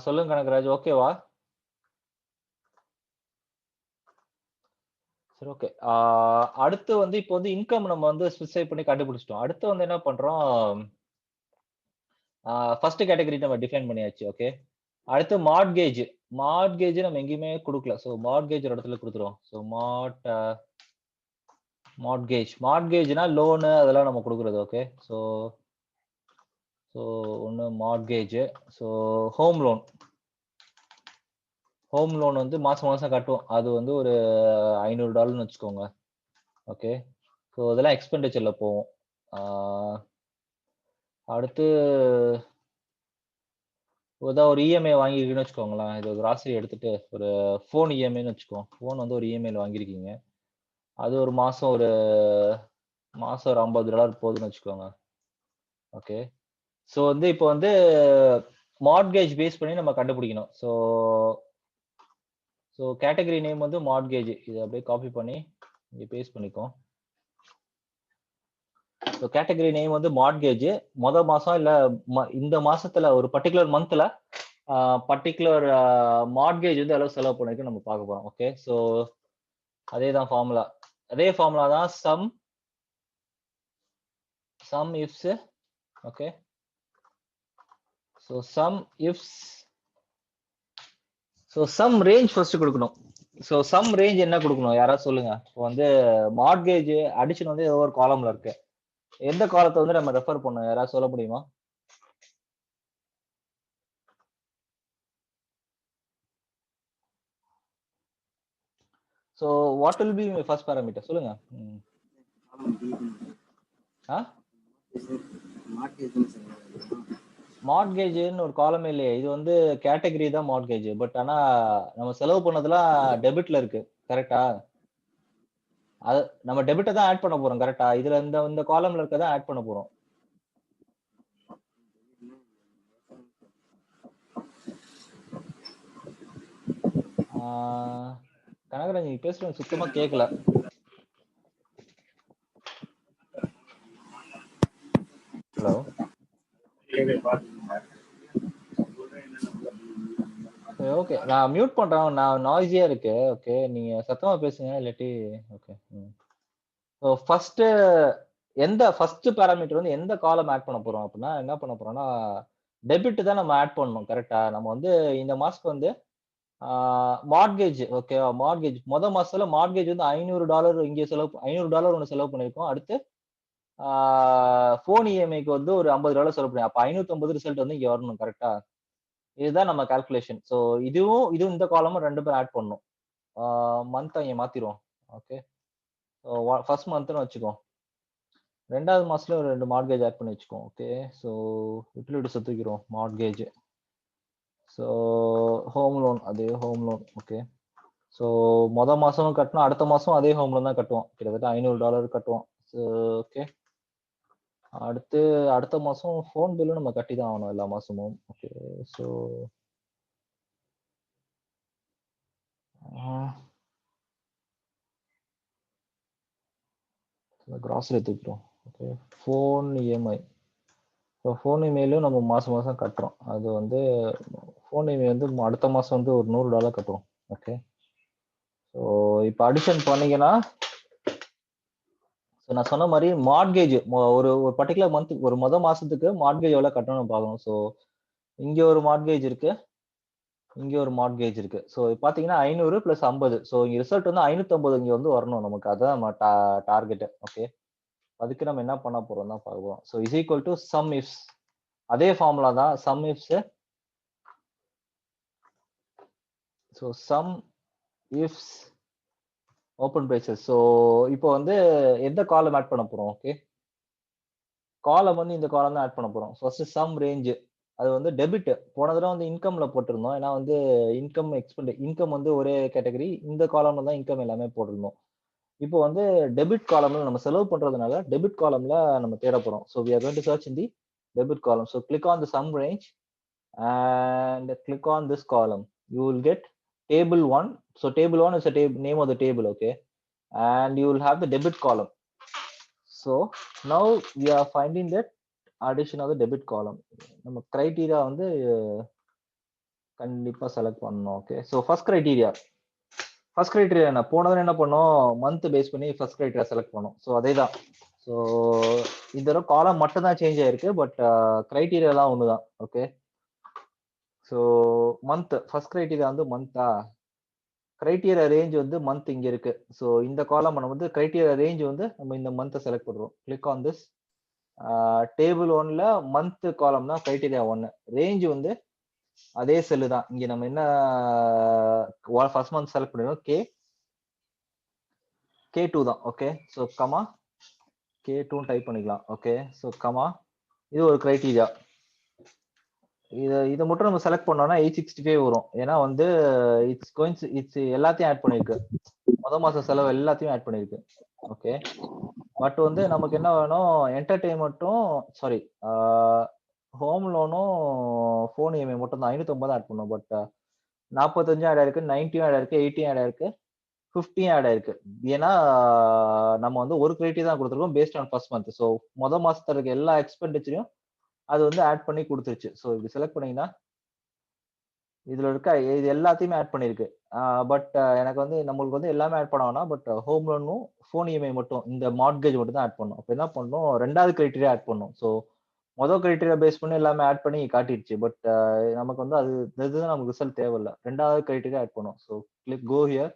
சொல்லுங்க கனகராஜ். ஓகேவா? சரி, ஓகே. அடுத்து வந்து இப்போ வந்து இன்கம் நம்ம வந்து ஸ்பெசிஃபை பண்ணி கண்டுபிடிச்சிட்டோம். அடுத்து வந்து என்ன பண்றோம்? ஃபர்ஸ்ட் கேட்டகரி நம்ம டிஃபைன் பண்ணியாச்சு. ஓகே. அடுத்து மார்ட்கேஜ். மார்ட்கேஜ் நம்ம எங்கேயுமே கொடுக்கல. ஸோ மார்ட்கேஜ் ஒரு இடத்துல கொடுத்துருவோம். ஸோ மார்ட்கேஜ்னா லோனு அதெல்லாம் நம்ம கொடுக்குறது. ஓகே. ஸோ ஒன்று மார்ட்கேஜ். ஸோ ஹோம் லோன் வந்து மாசம் மாசம் கட்டுவோம். அது வந்து ஒரு $500 வச்சுக்கோங்க. ஓகே. ஸோ இதெல்லாம் எக்ஸ்பெண்டிச்சர்ல போகும். அடுத்து ஏதாவது ஒரு இஎம்ஐ வாங்கியிருக்குன்னு வச்சுக்கோங்களேன். இது கிராசரி எடுத்துட்டு ஒரு ஃபோன் இஎம்ஐன்னு வச்சுக்கோங்க. ஃபோன் வந்து ஒரு இஎம்ஐல வாங்கியிருக்கீங்க. அது ஒரு மாசம் ஒரு $50 போகுதுன்னு வச்சுக்கோங்க. ஓகே. ஸோ வந்து இப்போ வந்து மார்ட்கேஜ் பேஸ் பண்ணி நம்ம கண்டுபிடிக்கணும். ஸோ கேட்டகரி நேம் வந்து மார்ட்கேஜ். இதை அப்படியே காப்பி பண்ணி இங்க பேஸ்ட் பண்ணிக்கோ. ஸோ கேட்டகரி நேம் வந்து மார்ட்கேஜ். மாசம் இல்ல இந்த மாசத்துல ஒரு பர்டிகுலர் மந்த்ல பர்டிகுலர் மார்ட்கேஜ் வந்து எவ்வளவு செலவு பண்ணிருக்கு நம்ம பார்க்க போறோம். ஓகே. ஸோ அதே ஃபார்முலா தான் sum ifs. Okay. So sum range first கொடுக்கணும். ஸோ சம் ரேஞ்ச் என்ன கொடுக்கணும்? யாராவது சொல்லுங்க. இப்போ வந்து மார்ட்கேஜ் அடிஷன் வந்து ஏதோ ஒரு காலம்ல இருக்கு. எந்த காலத்தை வந்து நம்ம ரெஃபர் பண்ணோம்? யாராவது சொல்ல முடியுமா? So what will be my first parameter? சொல்லுங்க. மார்ட்கேஜ்னு ஒரு காலம் இல்லையே. இது வந்து கேட்டகரி தான் மார்ட்கேஜ். பட் ஆனா நம்ம செலவு பண்ணதெல்லாம் டெபிட்ல இருக்கு. கரெக்டா? அது நம்ம டெபிட்டை தான் ஆட் பண்ண போறோம். கரெக்டா? இதுல இந்த காலம்ல இருக்கதான் ஆட் பண்ண போறோம். கனகராஜ் நீங்க பேசுறது சுத்தமா கேட்கல. ஹலோ. ஓகே. நான் மியூட் பண்றேன். நான் நாய்ஸியா இருக்கு. ஓகே. நீங்க சத்தமா பேசுங்க. இல்லாட்டி ஓகே. ஸோ ஃபர்ஸ்ட் பாராமீட்டர் வந்து எந்த காலம் ஆட் பண்ண போறோம் அப்படின்னா என்ன பண்ண போறோம்னா டெபிட் தான் நம்ம ஆட் பண்ணணும். கரெக்டா? நம்ம வந்து இந்த மாசத்துக்கு வந்து மார்ட்கேஜ். ஓகேவா? மார்ட்கேஜ் மாசத்துல மார்ட்கேஜ் வந்து $500 இங்கே $500 ஒன்று செலவு பண்ணிருக்கோம். அடுத்து போன் இஎம்ஐக்கு வந்து ஒரு $50 செலவு பண்ணி அப்ப 550 ரிசல்ட் வந்து இங்க வரணும். கரெக்டா? இதுதான் நம்ம கால்குலேஷன். ஸோ இதுவும் இந்த காலமும் 2 பேரும் ஆட் பண்ணணும். மந்த் இங்க மாத்திருவோம். ஓகே. ஃபர்ஸ்ட் மந்த்னு வச்சுக்கோ. 2வது மாசத்துல ஒரு 2 மார்ட்கேஜ் ஆட் பண்ணி வச்சுக்கோ. ஓகே. ஸோ யூட்டிலிட்டி தூக்கிடுவோம். மார்ட்கேஜ். ஸோ ஹோம் லோன் அதே ஹோம் லோன். ஓகே. ஸோ மாசம் கட்டணும். அடுத்த மாசம் அதே ஹோம் லோன் தான் கட்டுவோம். கிட்டத்தட்ட $500 கட்டுவோம். So okay. அடுத்த மாசம் ஃபோன் பில்லும் நம்ம கட்டி தான் ஆகணும் எல்லா மாசமும். ஓகே. ஸோ கிராசரி எடுத்துக்கிட்டோம். Okay, phone EMI. So phone இஎம்ஐலையும் நம்ம மாதம் மாதம் கட்டுறோம். அது வந்து ஃபோன் இஎம்ஐ வந்து அடுத்த மாதம் வந்து ஒரு $100 கட்டுறோம். ஓகே, ஸோ இப்போ அடிஷன் பண்ணீங்கன்னா, ஸோ நான் சொன்ன மாதிரி மார்ட்கேஜ் ஒரு ஒரு பர்டிகுலர் மந்த் ஒரு மாசத்துக்கு மார்ட்கேஜ் எவ்வளோ கட்டணும்னு பார்க்கணும். ஸோ இங்கே ஒரு மார்ட்கேஜ் இருக்கு, இங்கே ஒரு மார்ட்கேஜ் இருக்கு. ஸோ பார்த்தீங்கன்னா 500 + 50. ஸோ இங்கே ரிசல்ட் வந்து 550 இங்கே வந்து வரணும் நமக்கு. அதான் நம்ம டார்கெட். ஓகே, அதுக்கு நம்ம என்ன பண்ண போறோம் தான் பார்க்க போறோம். So is equal to sum ifs. அதே ஃபார்முலா தான் sum ifs. So sum ifs open braces. So இப்போ வந்து எந்த காலம் ஆட் பண்ண போறோம்? ஓகே, காலம் வந்து இந்த காலம் தான் ஆட் பண்ண போறோம். First sum range. அது வந்து டெபிட். போன தடவை வந்து இன்கம்ல போட்டிருந்தோம். ஏன்னா வந்து இன்கம் வந்து ஒரே கேட்டகரி. இந்த காலம்ல தான் இன்கம் எல்லாமே போட்டிருந்தோம். இப்போ வந்து டெபிட் காலம்ல நம்ம செலவு பண்றதுனால டெபிட் காலம்ல நம்ம தேட போறோம். So we are going to search in the debit column. So click on the sum range and click on this column. You will get table 1. So table 1 is the name of the table. Okay, and you will have the debit column. So now we are finding that addition of the debit column. நம்ம criteria வந்து கண்டிப்பா செலக்ட் பண்ணணும். ஓகே, ஸோ ஃபர்ஸ்ட் கிரைட்டீரியா என்ன போனது என்ன பண்ணோம், மந்த் பேஸ் பண்ணி ஃபர்ஸ்ட் கிரைட்டீரியா செலக்ட் பண்ணோம். ஸோ அதே தான். ஸோ இந்த தடவை காலம் மட்டும் தான் சேஞ்ச் ஆயிருக்கு, பட் கிரைட்டீரியா தான் ஒன்று தான். Okay, so month first criteria வந்து மந்தா, கிரைட்டீரியா ரேஞ்ச் வந்து மந்த் இங்க இருக்கு. ஸோ இந்த காலம் நம்ம வந்து கிரைட்டீரியா ரேஞ்ச் வந்து நம்ம இந்த மந்த்தை செலக்ட் பண்ணுறோம். Click on this. டேபிள் 1ல மந்த் காலம் தான் கிரைட்டீரியா 1. ரேஞ்ச் வந்து அதே செல்லு தான். இங்க நம்ம என்ன ஃபர்ஸ்ட் மந்த் செலக்ட் பண்ணிடுவோம், K2 தான். Okay, so comma K2 type பண்ணிக்கலாம். ஓகே, ஸோ கமா இது ஒரு கிரைட்டீரியா. இதை மட்டும் நம்ம செலக்ட் பண்ணோம்னா 865 வரும். ஏன்னா வந்து இட்ஸ் எல்லாத்தையும் ஆட் பண்ணிருக்கு. மாசம் செலவு எல்லாத்தையும் ஆட் பண்ணிருக்கு. ஓகே, பட் வந்து நமக்கு என்ன வேணும், என்டர்டெயின்மெண்ட்டும் சாரி ஹோம் லோனும் ஃபோன் இஎம்ஐ மட்டும் தான் 550 ஆட் பண்ணோம். பட் 45 ஆட் ஆயிருக்கு, 90 ஆட் ஆயிருக்கு, 80 ஆட் ஆயிருக்கு, 50 ஆட் ஆயிருக்கு. ஏன்னா நம்ம வந்து ஒரு கிரைட்டீரியா தான் கொடுத்துருக்கோம் based on first month. So மாசத்துல இருக்க எல்லா எக்ஸ்பெண்டிச்சரையும் அது வந்து ஆட் பண்ணி கொடுத்துருச்சு. ஸோ இப்படி செலக்ட் பண்ணீங்கன்னா இதுல இருக்க இது எல்லாத்தையுமே ஆட் பண்ணிருக்கு. பட் எனக்கு வந்து நம்மளுக்கு வந்து எல்லாமே ஆட் பண்ண வேணாம். பட் ஹோம் லோனும் ஃபோன் இஎம்ஐ மட்டும் இந்த மார்ட்கேஜ் மட்டும் தான் ஆட் பண்ணோம். அப்போ என்ன பண்ணோம், ரெண்டாவது கிரைட்டீரியா ஆட் பண்ணோம். ஸோ மொதல் கிரைட்டீரியா பேஸ் பண்ணி எல்லாமே ஆட் பண்ணி காட்டிடுச்சு. பட் நமக்கு வந்து அது இதுதான் நமக்கு ரிசல்ட் தேவையில்லை. ரெண்டாவது கிரைட்டீரியா ஆட் பண்ணோம். So click go here,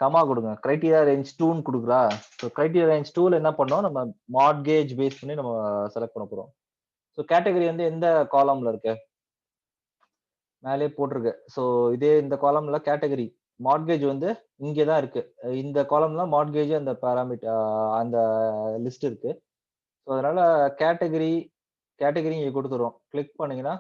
comma கொடுங்க. கிரைட்டீரியா ரேஞ்ச் 2ன்னு கொடுக்குறா. ஸோ கிரைட்டீரியா ரேஞ்ச் 2ல என்ன பண்ணோம், நம்ம மார்ட்கேஜ் பேஸ் பண்ணி நம்ம செலக்ட் பண்ண போறோம். ஸோ கேட்டகரி வந்து எந்த காலம்ல இருக்கு, மேலே போட்டிருக்கு. ஸோ இதே இந்த காலம்ல கேட்டகரி மார்ட்கேஜ் வந்து இங்கே தான் இருக்கு. இந்த காலம்ல மார்ட்கேஜ் அந்த பாராமீட்டர் அந்த லிஸ்ட் இருக்கு. ஸோ அதனால கேட்டகரி இங்க கொடுத்துரும். கிளிக் பண்ணீங்கன்னா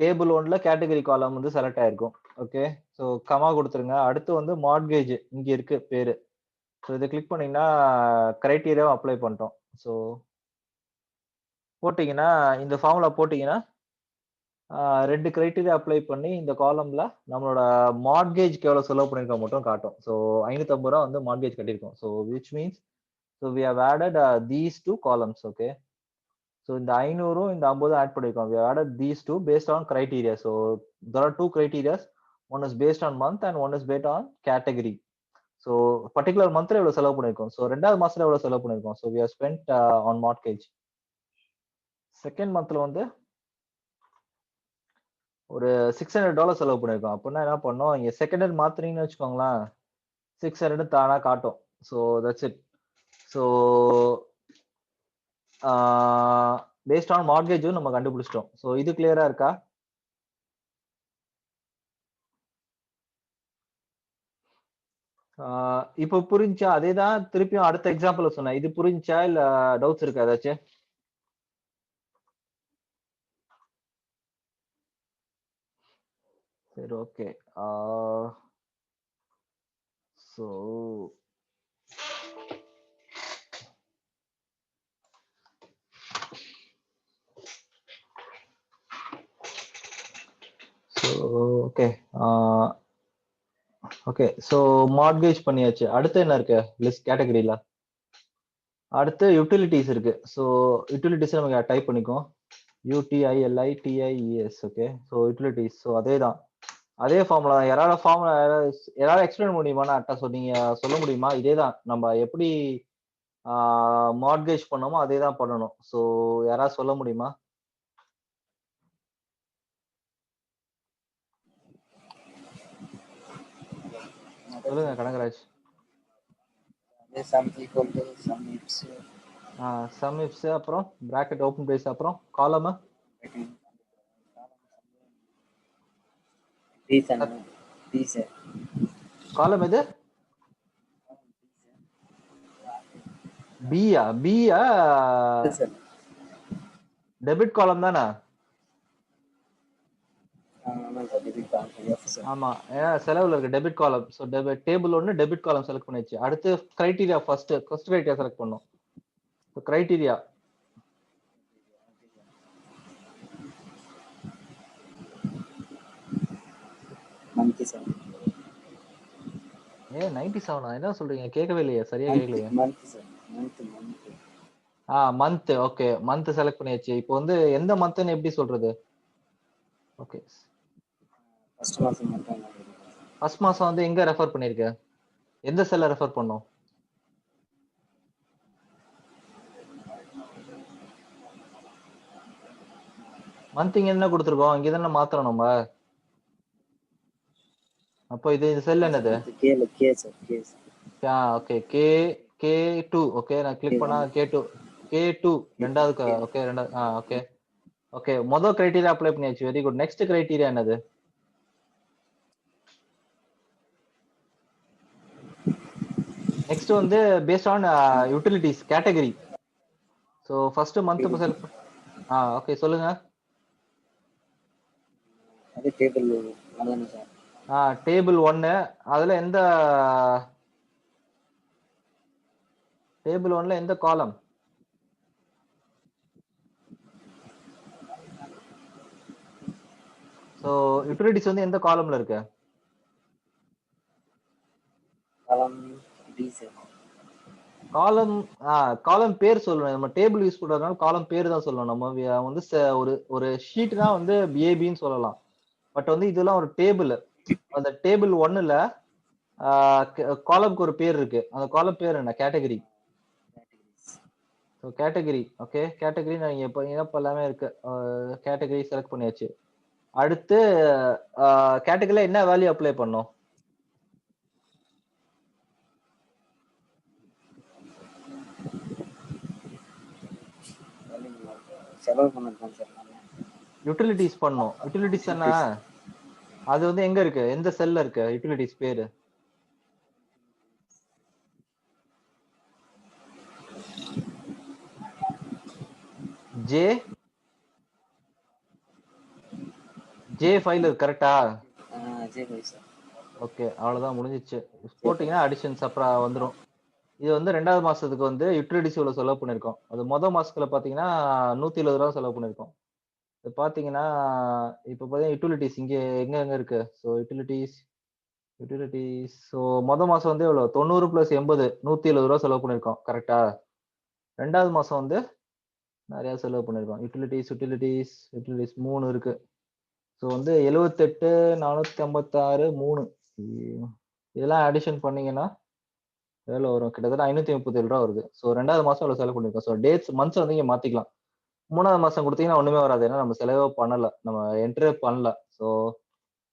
டேபிள் 1ல கேட்டகரி காலம் வந்து செலக்ட் ஆயிருக்கும். ஓகே, ஸோ கமா கொடுத்துருங்க. அடுத்து வந்து மார்ட்கேஜ் இங்க இருக்கு பேரு. ஸோ இதை கிளிக் பண்ணீங்கன்னா கிரைட்டீரியாவும் அப்ளை பண்ணிட்டோம். ஸோ போட்டீங்கன்னா இந்த ஃபார்முலா போட்டீங்கன்னா 2 கிரைட்டீரியா அப்ளை பண்ணி இந்த காலம்ல நம்மளோட மார்ட்கேஜ்க்கு எவ்வளவு செலவு பண்ணிருக்கோம் மட்டும் காட்டும். ஸோ 550 ரூபா வந்து மார்ட்கேஜ் கட்டியிருக்கோம். So which means so we have added these 2 columns. Okay, so இந்த 500ம் இந்த 50 ஆட் பண்ணிருக்கோம். We added these 2 based on criteria. So there are 2 criterias. One is based on month and one is based on category. So particular மந்த்ல எவ்வளவு செலவு பண்ணிருக்கோம், ஸோ ரெண்டாவது மாசத்துல எவ்வளவு செலவு பண்ணிருக்கோம். So we have spent on mortgage. Second மந்த்ல வந்து ஒரு $600 செலவு பண்ணிருக்கோம். அப்படின்னா என்ன பண்ணோம், இங்க செகண்ட் ஹேண்ட் மாத்துறீங்கன்னு வச்சுக்கோங்களேன், 600 தானா காட்டும். So that's it. So based on மார்ட்கேஜும் நம்ம கண்டுபிடிச்சிட்டோம். ஸோ இது கிளியரா இருக்கா? இப்போ புரிஞ்சா? அதே தான் திருப்பியும் அடுத்த எக்ஸாம்பிள் சொன்னேன். இது புரிஞ்சா இல்ல டவுட்ஸ் இருக்கா ஏதாச்சும்? சரி, okay. So okay, okay, so mortgage பண்ணியாச்சு. அடுத்து என்ன இருக்கு லிஸ்ட் கேட்டகரியில? அடுத்து யூட்டிலிட்டிஸ் இருக்கு. ஸோ யூட்டிலிட்டிஸ் நம்ம டைப் பண்ணிக்கோ. UTILITIES. Okay, so utilities. So அதே தான், அதே ஃபார்முலா. யாராவது எக்ஸ்பிளைன் முடியுமா? நான் நீங்க சொல்ல முடியுமா? இதே தான் நம்ம எப்படி மார்ட்கேஜ் பண்ணோமோ அதே தான் பண்ணணும். ஸோ யாராவது சொல்ல முடியுமா? சொல்லுங்க Kanagaraj. sum equal to sum ifs. Sum ifs, அப்புறம் பிராக்கெட் ஓபன் பிரேஸ், அப்புறம் காலம் காலம் எது? பியா? டெபிட் காலம் தானே? ஆமா, ஏன்னா செலவுல இருக்கு டெபிட் காலம். ஸோ டேபிள் ஒன்று டெபிட் காலம் செலக்ட் பண்ணிச்சு. அடுத்து கிரைட்டீரியா ஃபர்ஸ்ட் கிரைட்டீரியா செலக்ட் பண்ணும். ஸோ கிரைட்டீரியா ஏன் 97? என்ன சொல்றீங்க? கேட்கவே இல்லையே, சரியா கேட்கலையே. மந்த். ஓகே, மந்த் செலக்ட் பண்ணியாச்சு. இப்போ வந்து எந்த மந்த்னு எப்படி சொல்றது? ஓகே, ஃபர்ஸ்ட் மாசம் வந்து எங்க ரெஃபர் பண்ணிருக்க? எந்த செல்ல ரெஃபர் பண்ணோம்? மந்த் இங்க என்ன கொடுத்துருக்கோம்? இங்க தானே மாத்திரம் நம்ம. அப்போ இது செல் என்னது? Okay, K2. ஓகே, நான் கிளிக் பண்ணா K2 ரெண்டாவது. ஓகே, ரெண்டாவது. ஓகே ஓகே, மொதல் கிரைட்டீரியா அப்ளை பண்ணியாச்சு. Very good. நெக்ஸ்ட் கிரைட்டீரியா என்னது? நெக்ஸ்ட் வந்து based on utilities category. So first month select. Okay, சொல்லுங்க. டேபிள் 1. அதுல எந்த டேபிள் 1ல எந்த காலம்? ஸோ யூட்டிலிட்டிஸ் வந்து எந்த காலம்ல இருக்கு? காலம். காலம் பேர் சொல்லணும். நம்ம டேபிள் யூஸ் பண்றதுனால காலம் பேர் தான் சொல்லணும். நம்ம வந்து ஒரு ஷீட் தான் வந்து பிஏபின்னு சொல்லலாம். பட் வந்து இதெல்லாம் ஒரு டேபிள். அந்த டேபிள் 1ல காலம்க்கு ஒரு பேர் இருக்கு. அந்த காலம் பேர் என்ன? Category. So category. Okay, category நீங்க இப்போ எல்லாமே இருக்கு. கேட்டகரி செலக்ட் பண்ணியாச்சு. அடுத்து கேட்டகரியில என்ன வேல்யூ அப்ளை பண்ணோம்? யூட்டிலிட்டிஸ் பண்ணோம். யூட்டிலிட்டிஸ் என்ன? அது வந்து எங்க இருக்கு? எந்த செல்ல இருக்கு யூட்டிலிட்டிஸ் பேரு? J5 கரெக்டா? ஓகே, அவ்வளவுதான், முடிஞ்சிச்சு. போட்டீங்கன்னா அடிஷன்ஸ் அப்புறம் வந்துடும். இது வந்து 2வது மாசத்துக்கு வந்து யூட்டிலிட்டிஸ் இவ்வளவு செலவு பண்ணிருக்கோம். அது மொதல் மாசத்துல பாத்தீங்கன்னா 170 ரூபா செலவு பண்ணிருக்கோம். இது பாத்தீங்கன்னா இப்ப பாத்தீங்கன்னா யூட்டிலிட்டிஸ் இங்க எங்க இருக்கு? So utilities. ஸோ மொதல் மாசம் வந்து எவ்வளவு? 90 + 80 170 ரூபா செலவு பண்ணிருக்கோம். கரெக்டா? 2வது மாசம் வந்து நிறைய செலவு பண்ணிருக்கோம். யூட்டிலிட்டிஸ் 3 இருக்கு. ஸோ வந்து 78 456 3 இதெல்லாம் அடிஷன் பண்ணீங்கன்னா எவ்வளவு வரும்? கிட்டத்தட்ட 537 ரூபா வருது. ஸோ 2வது மாசம் அவ்வளவு செலவு பண்ணிருக்கோம். ஸோ டேட்ஸ் மந்த்ஸ் வந்து இங்க மாத்திக்கலாம். 3வது மாசம் கொடுத்தீங்கன்னா ஒண்ணுமே வராது. ஏன்னா நம்ம செலவே பண்ணல, நம்ம என்ட்ரே பண்ணல. ஸோ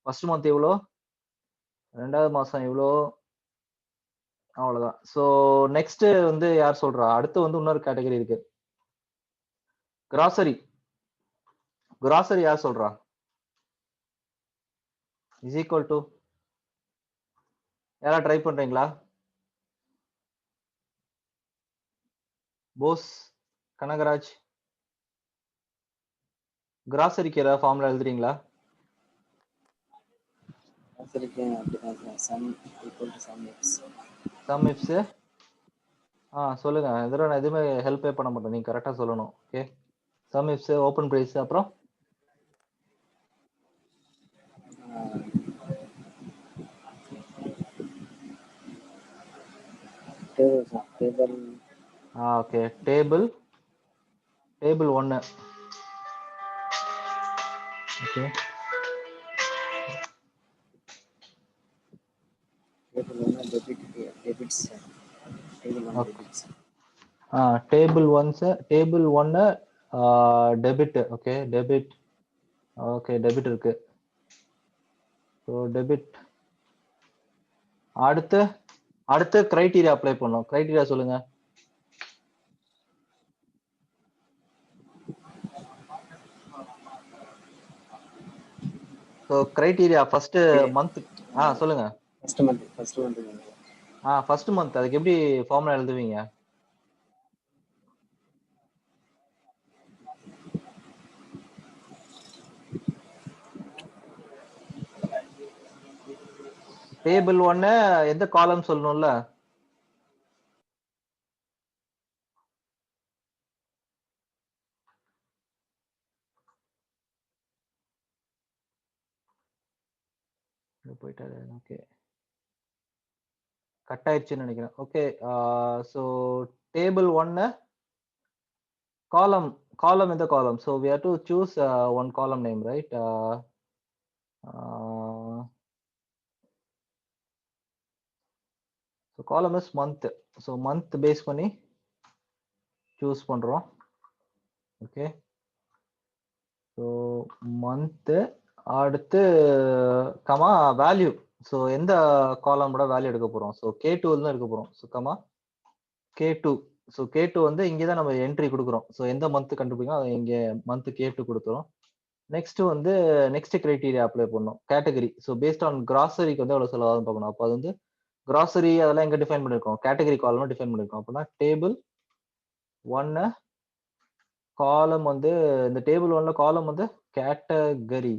ஃபர்ஸ்ட் மந்த் எவ்வளோ, 2வது மாசம் எவ்வளோ, அவ்வளவுதான். ஸோ நெக்ஸ்ட் வந்து யார் சொல்றா? அடுத்து வந்து இன்னொரு கேட்டகரி இருக்கு, கிராசரி. கிராசரி யார் சொல்றா? இஸ் ஈக்குவல் டு யாரா ட்ரை பண்றீங்களா? போஸ், கனகராஜ், கிராசரிக்கு ஏதாவது ஃபார்முலா எழுதுறீங்களா? Some ifs. சொல்லுங்க. இதெல்லாம் நான் எதுவுமே ஹெல்ப்பே பண்ண மாட்டேன், நீங்க கரெக்டா சொல்லணும். Okay, sum ifs open brace, அப்புறம் table, sir. Table. Okay table 1. Okay Table 1 debits, sir. Table 1 okay debits. Table 1 debit. Okay debit. Okay debit இருக்கு. So debit. அடுத்து கிரைட்டீரியா அப்ளை பண்ணோம். கிரைட்டீரியா சொல்லுங்க. So criteria first month. சொல்லுங்க. First month. ஃபர்ஸ்ட் மந்த் அதுக்கு எப்படி ஃபார்முலா எழுதுவீங்க? டேபிள் 1 எந்த காலம் சொல்லணும்ல? போயிட்டாரு. ஓகே கட் ஆயிடுச்சுன்னு நினைக்கிறேன். Okay so table 1 column in the column. So we have to choose one column name, right? So column is month. So month base பண்ணி choose பண்றோம். Okay. So month அடுத்து கமா வேல்யூ. ஸோ எந்த காலமோட வேல்யூ எடுக்க போறோம்? ஸோ K2 தான் எடுக்க போறோம். So comma K2. So K2 வந்து இங்கே தான் நம்ம என்ட்ரி கொடுக்குறோம். ஸோ எந்த மந்த் கண்டுபிடிக்கணும் அதை இங்கே மந்த் K2 கொடுத்துரும். நெக்ஸ்ட் வந்து நெக்ஸ்ட் கிரைட்டீரியா அப்ளை பண்ணணும். கேட்டகரி. ஸோ பேஸ்ட் ஆன் கிராசரிக்கு வந்து எவ்வளவு செலவாகும் பார்க்கணும். அப்போ அது வந்து கிராசரி அதெல்லாம் எங்க டிஃபைன் பண்ணிருக்கோம்? கேட்டகரி காலம் டிஃபைன் பண்ணிருக்கோம். அப்படின்னா டேபிள் 1 காலம் வந்து இந்த டேபிள் 1ல காலம் வந்து category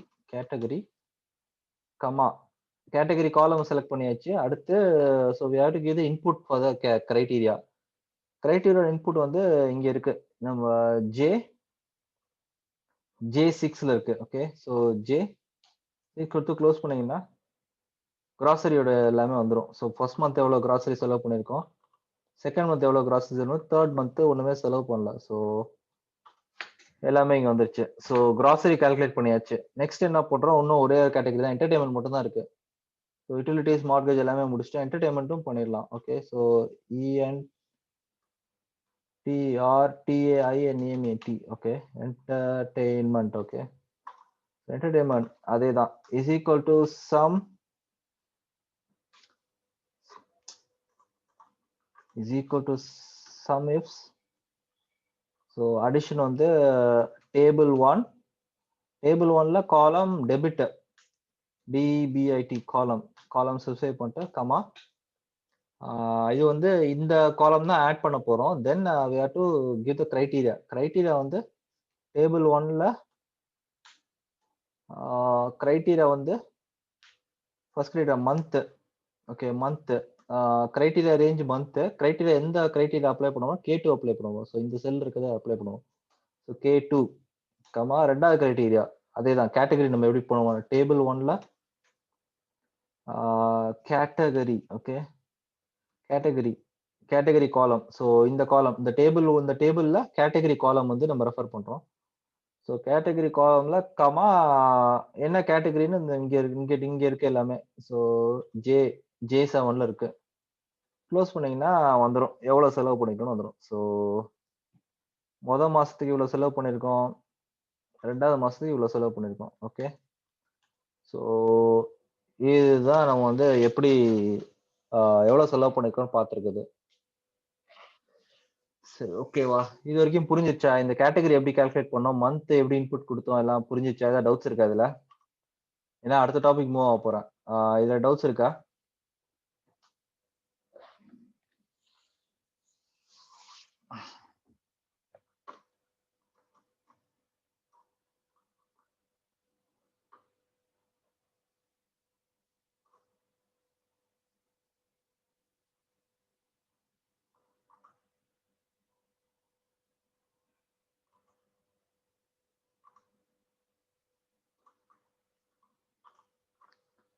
comma category column select பண்ணியாச்சு. அடுத்து so we have to give the input for the criteria. Criteria input வந்து இங்க இருக்கு. நம்ம J6ல இருக்கு. ஓகே ஸோ J கொடுத்து க்ளோஸ் பண்ணீங்கன்னா கிராசரியோட எல்லாமே வந்துடும். ஸோ ஃபர்ஸ்ட் மந்த் எவ்வளோ கிராசரி செலவு பண்ணியிருக்கோம், செகண்ட் மந்த் எவ்வளோ கிராசரி செலவு, தேர்ட் மந்த் ஒன்றுமே செலவு பண்ணல. ஸோ எல்லாமே இங்கே வந்துருச்சு. ஸோ கிராசரி கால்குலேட் பண்ணியாச்சு. நெக்ஸ்ட் என்ன பண்ணுறோம்? இன்னும் ஒரே கேட்டகரி தான், என்டர்டைன்மெண்ட் மட்டும் தான் இருக்கு. ஸோ யூட்டிலிட்டிஸ் மார்கேஜ் எல்லாமே முடிச்சுட்டு என்டர்டைன்மெண்ட்டும் பண்ணிடலாம். Okay so ENTRTAINEMET. Okay entertainment. Okay entertainment அதே தான் is equal to sum is equal to sum ifs. So addition வந்து table 1ல column debit DBIT column specify பண்ணிட்டு கமா இது வந்து இந்த காலம் தான் ஆட் பண்ண போறோம். Then we have to give the criteria வந்து table 1ல criteria வந்து first criteria month. Okay month criteria range month. Criteria எந்த கிரைட்டீரியா அப்ளை பண்ணுவோம்? K2 அப்ளை பண்ணுவோம். ஸோ இந்த செல் இருக்கிறத அப்ளை பண்ணுவோம். ஸோ K2 கமா ரெண்டாவது கிரைட்டீரியா அதே தான். கேட்டகரி நம்ம எப்படி பண்ணுவோம்? டேபிள் 1ல category. Okay category column. So இந்த காலம் இந்த டேபிள்ல கேட்டகரி காலம் வந்து நம்ம ரெஃபர் பண்றோம். ஸோ கேட்டகரி காலம்ல கமா என்ன கேட்டகரின்னு இங்க இருக்கு எல்லாமே. ஸோ J7ல இருக்கு. க்ளோஸ் பண்ணீங்கன்னா வந்துடும் எவ்வளவு செலவு பண்ணிக்கணும் வந்துடும். ஸோ மொதல் மாசத்துக்கு இவ்வளவு செலவு பண்ணியிருக்கோம், ரெண்டாவது மாசத்துக்கு இவ்வளவு செலவு பண்ணியிருக்கோம். ஓகே ஸோ இதுதான் நம்ம வந்து எப்படி எவ்வளவு செலவு பண்ணிருக்கோம் பார்த்துருக்குது. சரி ஓகேவா? இது வரைக்கும் புரிஞ்சிச்சா? இந்த கேட்டகரி எப்படி கால்குலேட் பண்ணோம், மந்த் எப்படி இன்புட் கொடுத்தோம், எல்லாம் புரிஞ்சிச்சா? ஏதாவது டவுட்ஸ் இருக்கா இதுல? ஏன்னா அடுத்த டாபிக் மூவ் ஆக போறேன். இதுல டவுட்ஸ் இருக்கா?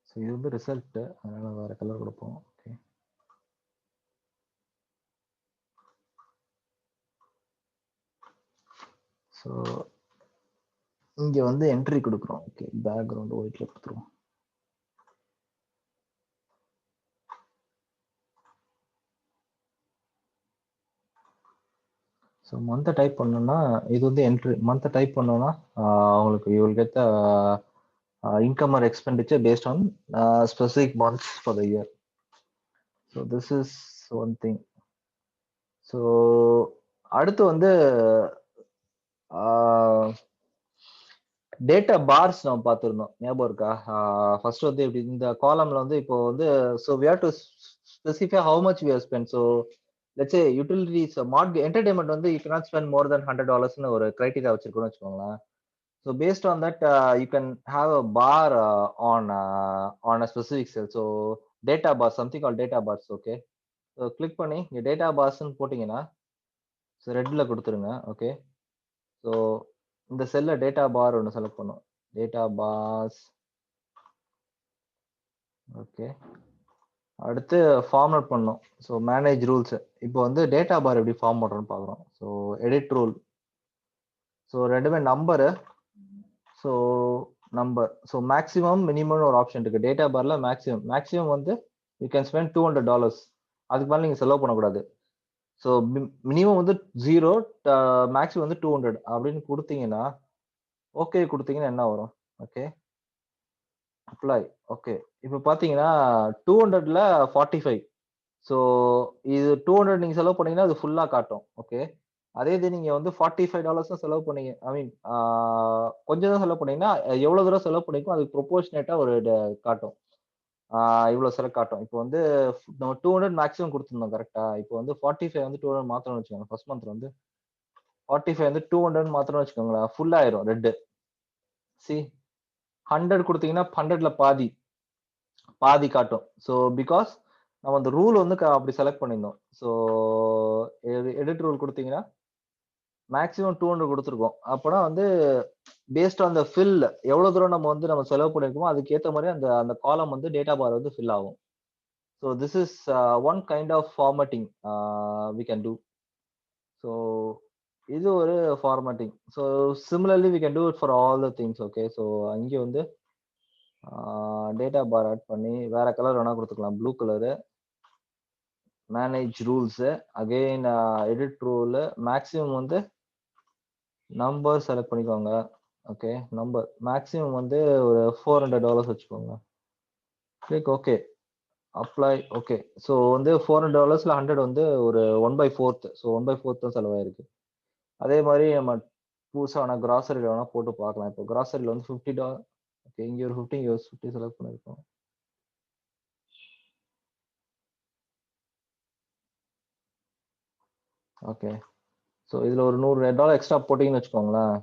ஸோ இது வந்து ரிசல்ட், அதனால வேற கலர் கொடுப்போம். ஓகே ஸோ இங்க வந்து என்ட்ரி கொடுக்குறோம். ஓகே, பேக்ரவுண்ட் ஒயிட்ல கொடுத்துருவோம். ஸோ மந்த்தை டைப் பண்ணோம்னா இது வந்து என்ட்ரி. மந்த்தை டைப் பண்ணோம்னா உங்களுக்கு you will get the income or expenditure based on specific months for the year. So this is one thing. So அடுத்து வந்து டேட்டா பார்ஸ் நம்ம பார்த்துருந்தோம், ஞாபகம் இருக்கா? ஃபர்ஸ்ட் வந்து இப்படி இந்த காலம்ல வந்து இப்போ வந்து so we have to specify how much we have spent. So let's say utilities entertainment வந்து you cannot spend more than $100 ஒரு கிரைட்டீரியா வச்சிருக்கோம்னு வச்சுக்கோங்களேன். So based on that, you can have a bar on a specific cell. So data bar, something called data bars. Okay. So click பண்ணி இங்க data bars ன்னு போட்டீங்கன்னா so ரெட்ல கொடுத்துருங்க. ஓகே. ஸோ இந்த செல்ல டேட்டா பார் ஒன்று செலக்ட் பண்ணும். Data bars. ஓகே. அடுத்து ஃபார்மேட் பண்ணோம். So manage rules. இப்போ வந்து டேட்டா பார் எப்படி ஃபார்ம் பண்ணுறோன்னு பார்க்குறோம். So edit rule. ஸோ ரெண்டுமே number. So number. So maximum minimum ஒரு ஆப்ஷன் இருக்கு. டேட்டா பார்ல மேக்ஸிமம் வந்து யூ கேன் ஸ்பெண்ட் $200. அதுக்கு மேலே நீங்கள் செலவு பண்ணக்கூடாது. ஸோ மினிமம் வந்து 0, மேக்ஸிமம் வந்து 200 அப்படின்னு கொடுத்தீங்கன்னா ஓகே கொடுத்தீங்கன்னா என்ன வரும்? Okay, apply. ஓகே, இப்போ பார்த்தீங்கன்னா 200ல 45. ஸோ இது 200 நீங்கள் செலவு பண்ணீங்கன்னா அது ஃபுல்லாக காட்டும். ஓகே, அதே இது நீங்க வந்து $45 தான் செலவு பண்ணீங்க, ஐ மீன் கொஞ்சம் தான் செலவு பண்ணீங்கன்னா எவ்வளவு தூரம் செலவு பண்ணிருக்கோம் அதுக்கு ப்ரொபோர்ஷனேட்டா ஒரு காட்டும். இவ்வளவு செலவு காட்டும். இப்போ வந்து நம்ம 200 மேக்ஸிமம் கொடுத்துருந்தோம் கரெக்டா? இப்போ வந்து 45 வந்து 200 மாத்திரம்னு வச்சுக்கோங்க. ஃபர்ஸ்ட் மந்த்ல வந்து 45 வந்து 200 மாத்திரம்னு வச்சுக்கோங்களேன், ஃபுல் ஆயிரும் ரெட். சி 100 கொடுத்தீங்கன்னா 100ல பாதி காட்டும். ஸோ பிகாஸ் நம்ம அந்த ரூல் வந்து அப்படி செலக்ட் பண்ணியிருந்தோம். ஸோ எடிட் ரூல் கொடுத்தீங்கன்னா மேக்ஸிமம் 200 கொடுத்துருக்கோம். அப்போனா வந்து பேஸ்ட் ஆன் த ஃபில் எவ்வளவு தூரம் நம்ம செலவு பண்ணிருக்கோமோ அதுக்கு ஏற்ற மாதிரி அந்த காலம் வந்து டேட்டா பார் வந்து ஃபில் ஆகும். So this is one kind of formatting we can do. So இது ஒரு formatting. So similarly we can do it for all the things. Okay, so அங்கே வந்து டேட்டா பார் ஆட் பண்ணி வேற கலர் வேணா கொடுத்துக்கலாம், blue colour. Manage rules. Again edit rule. Maximum வந்து நம்பர் செலக்ட் பண்ணிக்கோங்க. ஓகே, நம்பர் மேக்ஸிமம் வந்து ஒரு $400 வச்சுக்கோங்க. Click okay, apply. Okay, so வந்து $400ல 100 வந்து ஒரு 1/4. ஸோ 1/4 தான் செலவாயிருக்கு. அதே மாதிரி நம்ம புதுசாக வேணா கிராசரியில் வேணா போட்டு பார்க்கலாம். இப்போ கிராசரியில் வந்து $50. ஓகே, இங்கே ஒரு 50, இங்கே ஒரு 50 செலக்ட் பண்ணியிருக்கோம். ஓகே, ஸோ இதில் ஒரு $100 எக்ஸ்ட்ரா போட்டிங்கன்னு வச்சுக்கோங்களேன்,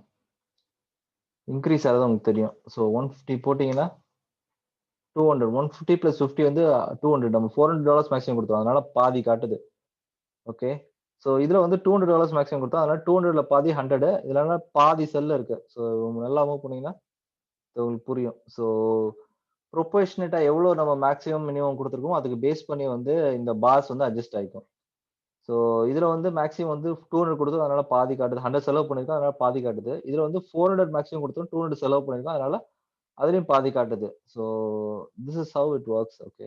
இன்க்ரீஸ் ஆகிறது உங்களுக்கு தெரியும். ஸோ 150 போட்டிங்கன்னா 200. 150 + 50 வந்து 200. நம்ம $400 மேக்ஸிமம் கொடுத்தோம், அதனால பாதி காட்டுது. ஓகே, ஸோ இதுல வந்து $200 மேக்ஸிமம் கொடுத்தோம், அதனால 200ல பாதி 100. இதுல பாதி செல்ல இருக்கு. ஸோ நல்லா மூவ் பண்ணீங்கன்னா உங்களுக்கு புரியும். ஸோ ப்ரொபோர்ஷனேட்டா எவ்வளவு நம்ம மேக்ஸிமம் மினிமம் கொடுத்துருக்கோம் அதுக்கு பேஸ் பண்ணி வந்து இந்த பார்ஸ் வந்து அட்ஜஸ்ட் ஆயிக்கும். ஸோ இதுல வந்து மேக்ஸிமம் வந்து 200 கொடுத்தோம், அதனால பாதி காட்டுது. 100 செலவு பண்ணிருக்கோம், அதனால பாதி காட்டுது. இதுல வந்து 400 மேக்ஸிமம் கொடுத்தோம், 200 செலவு பண்ணிருக்கோம், அதனால அதுலயும் பாதி காட்டுது. So this is how it works. Okay,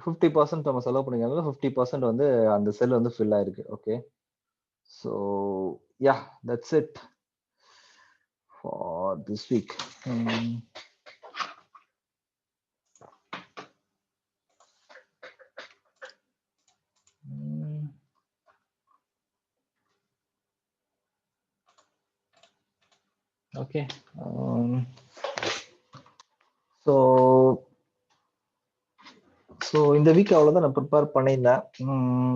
50% நம்ம செலவு பண்ணிக்கிறதுனால 50% வந்து அந்த செல் வந்து ஃபில் ஆயிருக்கு. Okay, so yeah, that's it for this week. Okay, so இந்த வீக் அவ்வளோதான் நான் ப்ரிப்பேர் பண்ணியிருந்தேன்.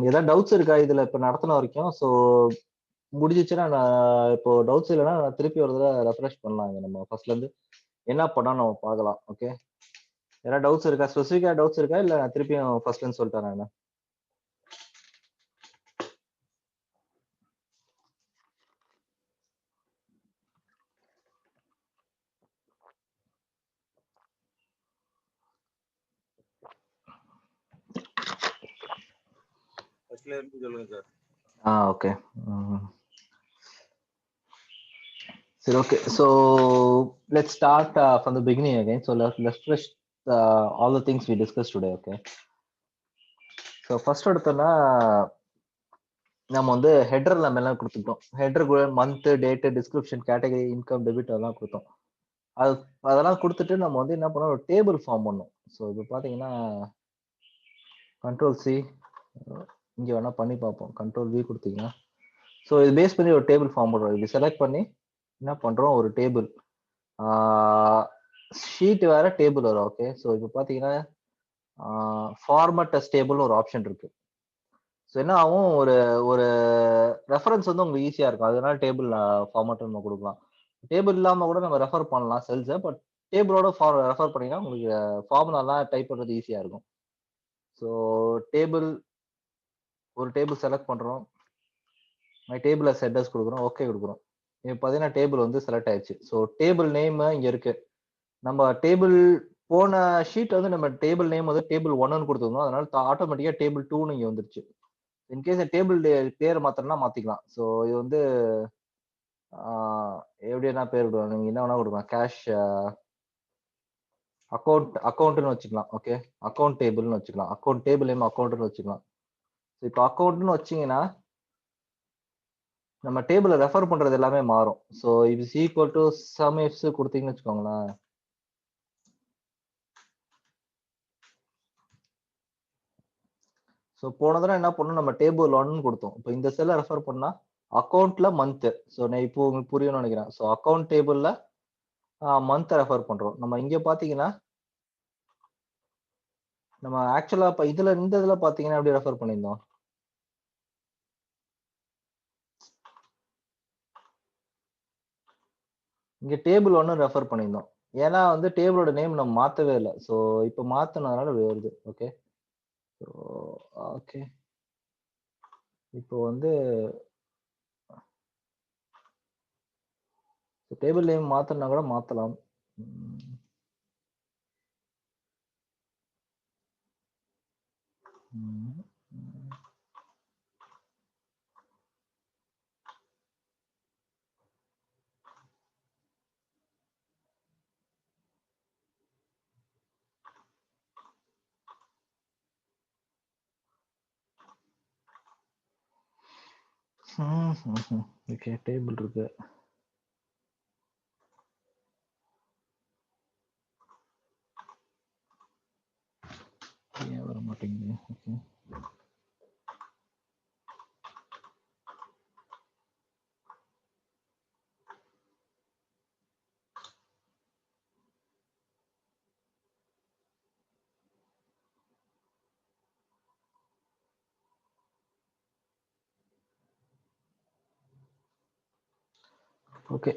ஏதாவது டவுட்ஸ் இருக்கா இதில் இப்போ நடத்தின வரைக்கும்? ஸோ முடிஞ்சிச்சுன்னா நான் இப்போ டவுட்ஸ் இல்லைன்னா நான் திருப்பி ஒரு தடவை ரெஃப்ரெஷ் பண்ணலாங்க. நம்ம ஃபர்ஸ்ட்லேருந்து என்ன பண்ணால் நம்ம பார்க்கலாம். ஓகே, ஏதாவது டவுட்ஸ் இருக்கா? ஸ்பெசிஃபிக்காக டவுட்ஸ் இருக்கா இல்லை நான் திருப்பியும் ஃபர்ஸ்ட்லேருந்து சொல்லிட்டேன் நான்? ஃபர்ஸ்ட்ல இருந்து சொல்லுங்க சார். ஓகே. சரி, okay. So let's start from the beginning again. So let's finish all the things we discussed today. Okay. So first எடுத்தோம்னா நம்ம வந்து ஹெட்டர் நம்ம எல்லாம் கொடுத்துட்டோம். Header month, date, description, category, income, debit அதெல்லாம் கொடுத்தோம். அதெல்லாம் கொடுத்துட்டு நம்ம வந்து என்ன பண்ணோம், ஒரு டேபிள் ஃபார்ம் பண்ணோம். ஸோ இப்போ பார்த்தீங்கன்னா கண்ட்ரோல் சி இங்கே வேணா பண்ணி பார்ப்போம். கண்ட்ரோல் வி கொடுத்தீங்கன்னா ஸோ இது பேஸ் பண்ணி ஒரு டேபிள் ஃபார்ம் பண்ணுறோம். இது செலக்ட் பண்ணி என்ன பண்ணுறோம், ஒரு டேபிள் ஷீட் வேற டேபிள் வரும். ஓகே. ஸோ இப்போ பார்த்தீங்கன்னா ஃபார்மட் டெஸ்ட் டேபிள்னு ஒரு ஆப்ஷன் இருக்கு. ஸோ என்ன ஆகும், ஒரு ஒரு ரெஃபரன்ஸ் வந்து உங்களுக்கு ஈஸியாக இருக்கும். அதனால டேபிள் ஃபார்மட் நம்ம கொடுக்கலாம். டேபிள் இல்லாமல் கூட நம்ம ரெஃபர் பண்ணலாம் செல்ஸை. பட் டேபிளோட ரெஃபர் பண்ணீங்கன்னா உங்களுக்கு ஃபார்முலாலாம் டைப் பண்ணுறது ஈஸியாக இருக்கும். ஸோ ஒரு டேபிள் செலக்ட் பண்ணுறோம். மை டேபிள் செட்டர்ஸ் கொடுக்குறோம், ஓகே கொடுக்குறோம். இப்போ பார்த்தீங்கன்னா டேபிள் வந்து செலக்ட் ஆயிடுச்சு. ஸோ டேபிள் நேம் இங்கே இருக்கு. நம்ம டேபிள் போன ஷீட் வந்து நம்ம டேபிள் நேம் வந்து டேபிள் 1ன்னு கொடுத்துருந்தோம். அதனால ஆட்டோமேட்டிக்காக டேபிள் 2ன்னு இங்கே வந்துருச்சு. இன்கேஸ் டேபிள் பேர் மாத்திரம்னா மாத்திக்கலாம். ஸோ இது வந்து எப்படி என்ன பேர் விடுவாங்க, நீங்க என்ன வேணா கொடுக்கலாம். கேஷ் அக்கௌண்ட்னு வச்சுக்கலாம். ஓகே. அக்கௌண்ட் டேபிள்னு வச்சுக்கலாம். அக்கௌண்ட் டேபிள் நேம் அக்கௌண்ட்னு வச்சுக்கலாம். ஸோ இப்போ அக்கௌண்ட்னு வச்சீங்கன்னா நம்ம டேபிளை ரெஃபர் பண்றது எல்லாமே மாறும். So is equal to sum ifs கொடுத்தீங்கன்னு வச்சுக்கோங்களேன். ஸோ போன தடவை என்ன பண்ணோம், நம்ம டேபிள் 1 கொடுத்தோம். இப்போ இந்த செல்லை ரெஃபர் பண்ணா அக்கௌண்ட்ல மந்த். ஸோ நான் இப்போ உங்களுக்கு புரியும்னு நினைக்கிறேன். ஸோ அக்கௌண்ட் டேபிள்ல மந்த் ரெஃபர் பண்றோம். நம்ம இங்க பாத்தீங்கன்னா நம்ம ஆக்சுவலா இப்ப இந்த இதுல பாத்தீங்கன்னா எப்படி ரெஃபர் பண்ணியிருந்தோம், இங்க டேபிள் 1 ரெஃபர் பண்ணியிருந்தோம். ஏன்னா வந்து டேபிளோட நேம் நம்ம மாத்தவே இல்லை. ஸோ இப்போ மாத்தினதுனால இப்படி வருது. ஓகே. So okay. இப்போ வந்து டேபிள் நேம் மாத்தனா கூட மாத்தலாம். ஓகே. டேபிள் இருக்கு. ஏன் வர மாட்டேங்குது? Okay. Okay.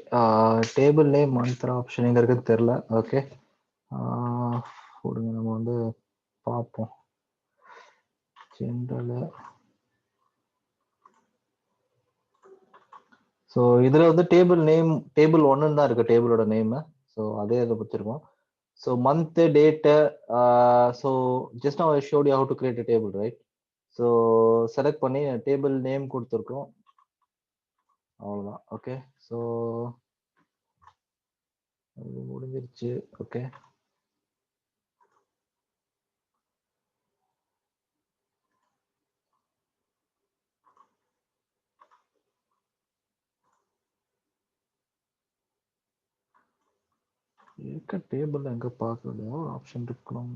Table name Mantra option எங்க இருக்குன்னு தெரியல. ஓகே. கொடுங்க, நம்ம வந்து பார்ப்போம். ஜென்ரல். ஸோ இதுல வந்து டேபிள் நேம் டேபிள் 1 தான் இருக்கு, டேபிளோட நேம். ஸோ அதே இதை வச்சிருக்கோம். So month, date. So just நான் showed you how to create a table, right? So select பண்ணி டேபிள் நேம் கொடுத்துருக்கோம். அவ்வளோதான். ஓகே. ஸோ அது முடிஞ்சிருச்சு. ஓகே. இருக்க டேபிள் எங்க பார்க்கறது, ஆப்ஷன் இருக்கணும்.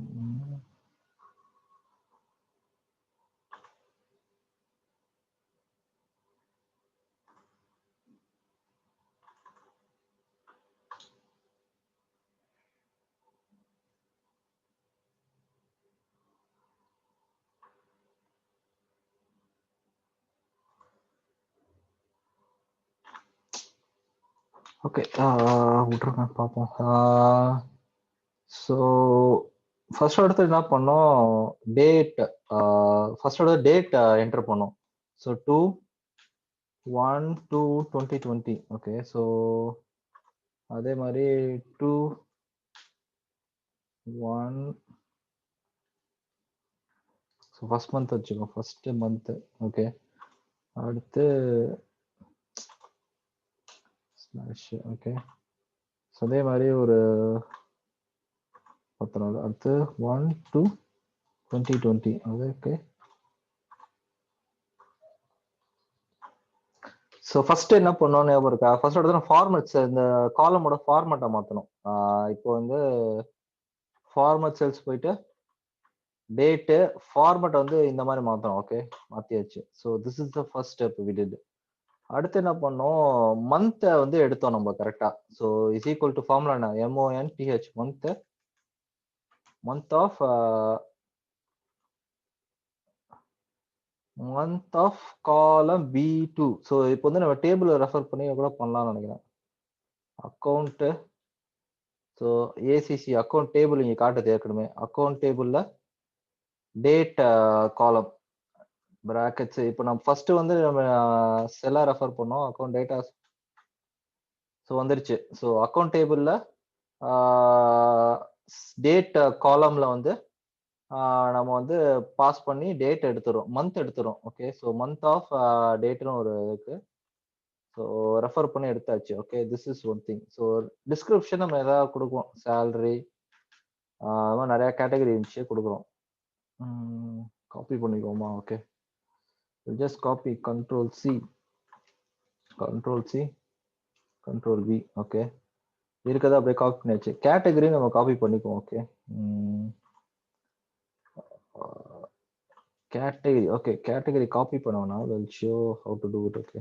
ஓகே. விட்டுருங்க, பார்ப்போம். ஸோ ஃபர்ஸ்ட் எடுத்து என்ன பண்ணோம், டேட். ஃபர்ஸ்ட் எடுத்து டேட் என்டர் பண்ணோம். ஸோ 2/1/2020. ஓகே. ஸோ அதே மாதிரி 2/1. ஸோ ஃபர்ஸ்ட் மந்த் வச்சுக்கோ, ஃபர்ஸ்ட் மந்த். ஓகே. அடுத்து ஸ்லாஷ் ஓகே. ஸோ அதே மாதிரி ஒரு 19 அடுத்து 1 to 2020 அது ஓகே. ஸோ ஃபர்ஸ்ட் என்ன பண்ணோம் ஞாபகம் இருக்கா? ஃபர்ஸ்ட் எடுத்து ஃபார்மட்ஸ் இந்த காலமோட ஃபார்மேட்டை மாற்றணும். இப்போ வந்து ஃபார்மட் செல்ஸ் போயிட்டு டேட்டு ஃபார்மட் வந்து இந்த மாதிரி மாற்றணும். ஓகே, மாற்றியாச்சு. So this is the first step we did. அடுத்து என்ன பண்ணோம், மந்த்தை வந்து எடுத்தோம் நம்ம கரெக்டா. So is equal to formula என்ன, MONTH month of column B2. So இப்போ வந்து நம்ம டேபிள் ரெஃபர் பண்ணி கூட பண்ணலாம்னு நினைக்கிறேன். Account so ACC account table இங்கே காட்டுது ஏற்கனவே. அக்கௌண்ட் டேபிளில் டேட் காலம் பிராக்கெட்ஸ். இப்போ நம்ம ஃபர்ஸ்ட் வந்து நம்ம செல்லா ரெஃபர் பண்ணோம், அக்கௌண்ட் டேட்டா. ஸோ வந்துருச்சு. ஸோ அக்கௌண்ட் டேபிளில் டேட் காலம்ல வந்து நம்ம வந்து பாஸ் பண்ணி டேட் எடுத்துரும், மந்த் எடுத்துரும். ஓகே, ஸோ மந்த் ஆஃப் டேட்னு ஒரு இருக்கு. ஸோ ரெஃபர் பண்ணி எடுத்தாச்சு. Okay, this is one thing. So description நம்ம எதாவது கொடுக்குறோம், சேலரி அது மாதிரி நிறைய கேட்டகரி இருந்துச்சு கொடுக்குறோம். காப்பி பண்ணிக்குவோமா? Okay, just copy Control C Control V. Okay, இருக்கிறத அப்படியே காப்பி பண்ணியாச்சு. கேட்டகரி நம்ம காப்பி பண்ணிக்குவோம். Okay, category. Okay, category copy பண்ணோம்னா will show how to do it. Okay,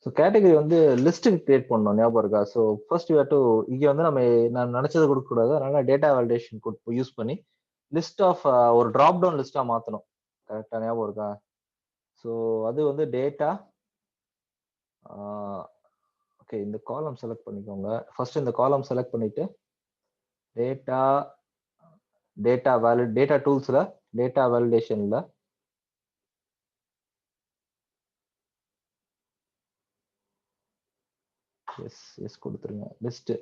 so category வந்து லிஸ்ட்டுக்கு கிரியேட் பண்ணணும், ஞாபகம் இருக்கா? So first you have to, இங்கே வந்து நம்ம நான் நினைச்சதை கொடுக்கக்கூடாது, அதனால டேட்டா வேலிடேஷன் யூஸ் பண்ணி லிஸ்ட் ஆஃப் ஒரு ட்ராப் டவுன் லிஸ்டா மாற்றணும். கரெக்டாக ஞாபகம் இருக்கா? ஸோ அது வந்து டேட்டா. ஓகே, இந்த காலம் செலக்ட் பண்ணிக்கோங்க. ஃபர்ஸ்ட் இந்த காலம் செலக்ட் பண்ணிட்டு டேட்டா டூல்ஸ்ல டேட்டா வேலிடேஷன்ல எஸ் கொடுத்துருங்க. லிஸ்ட்.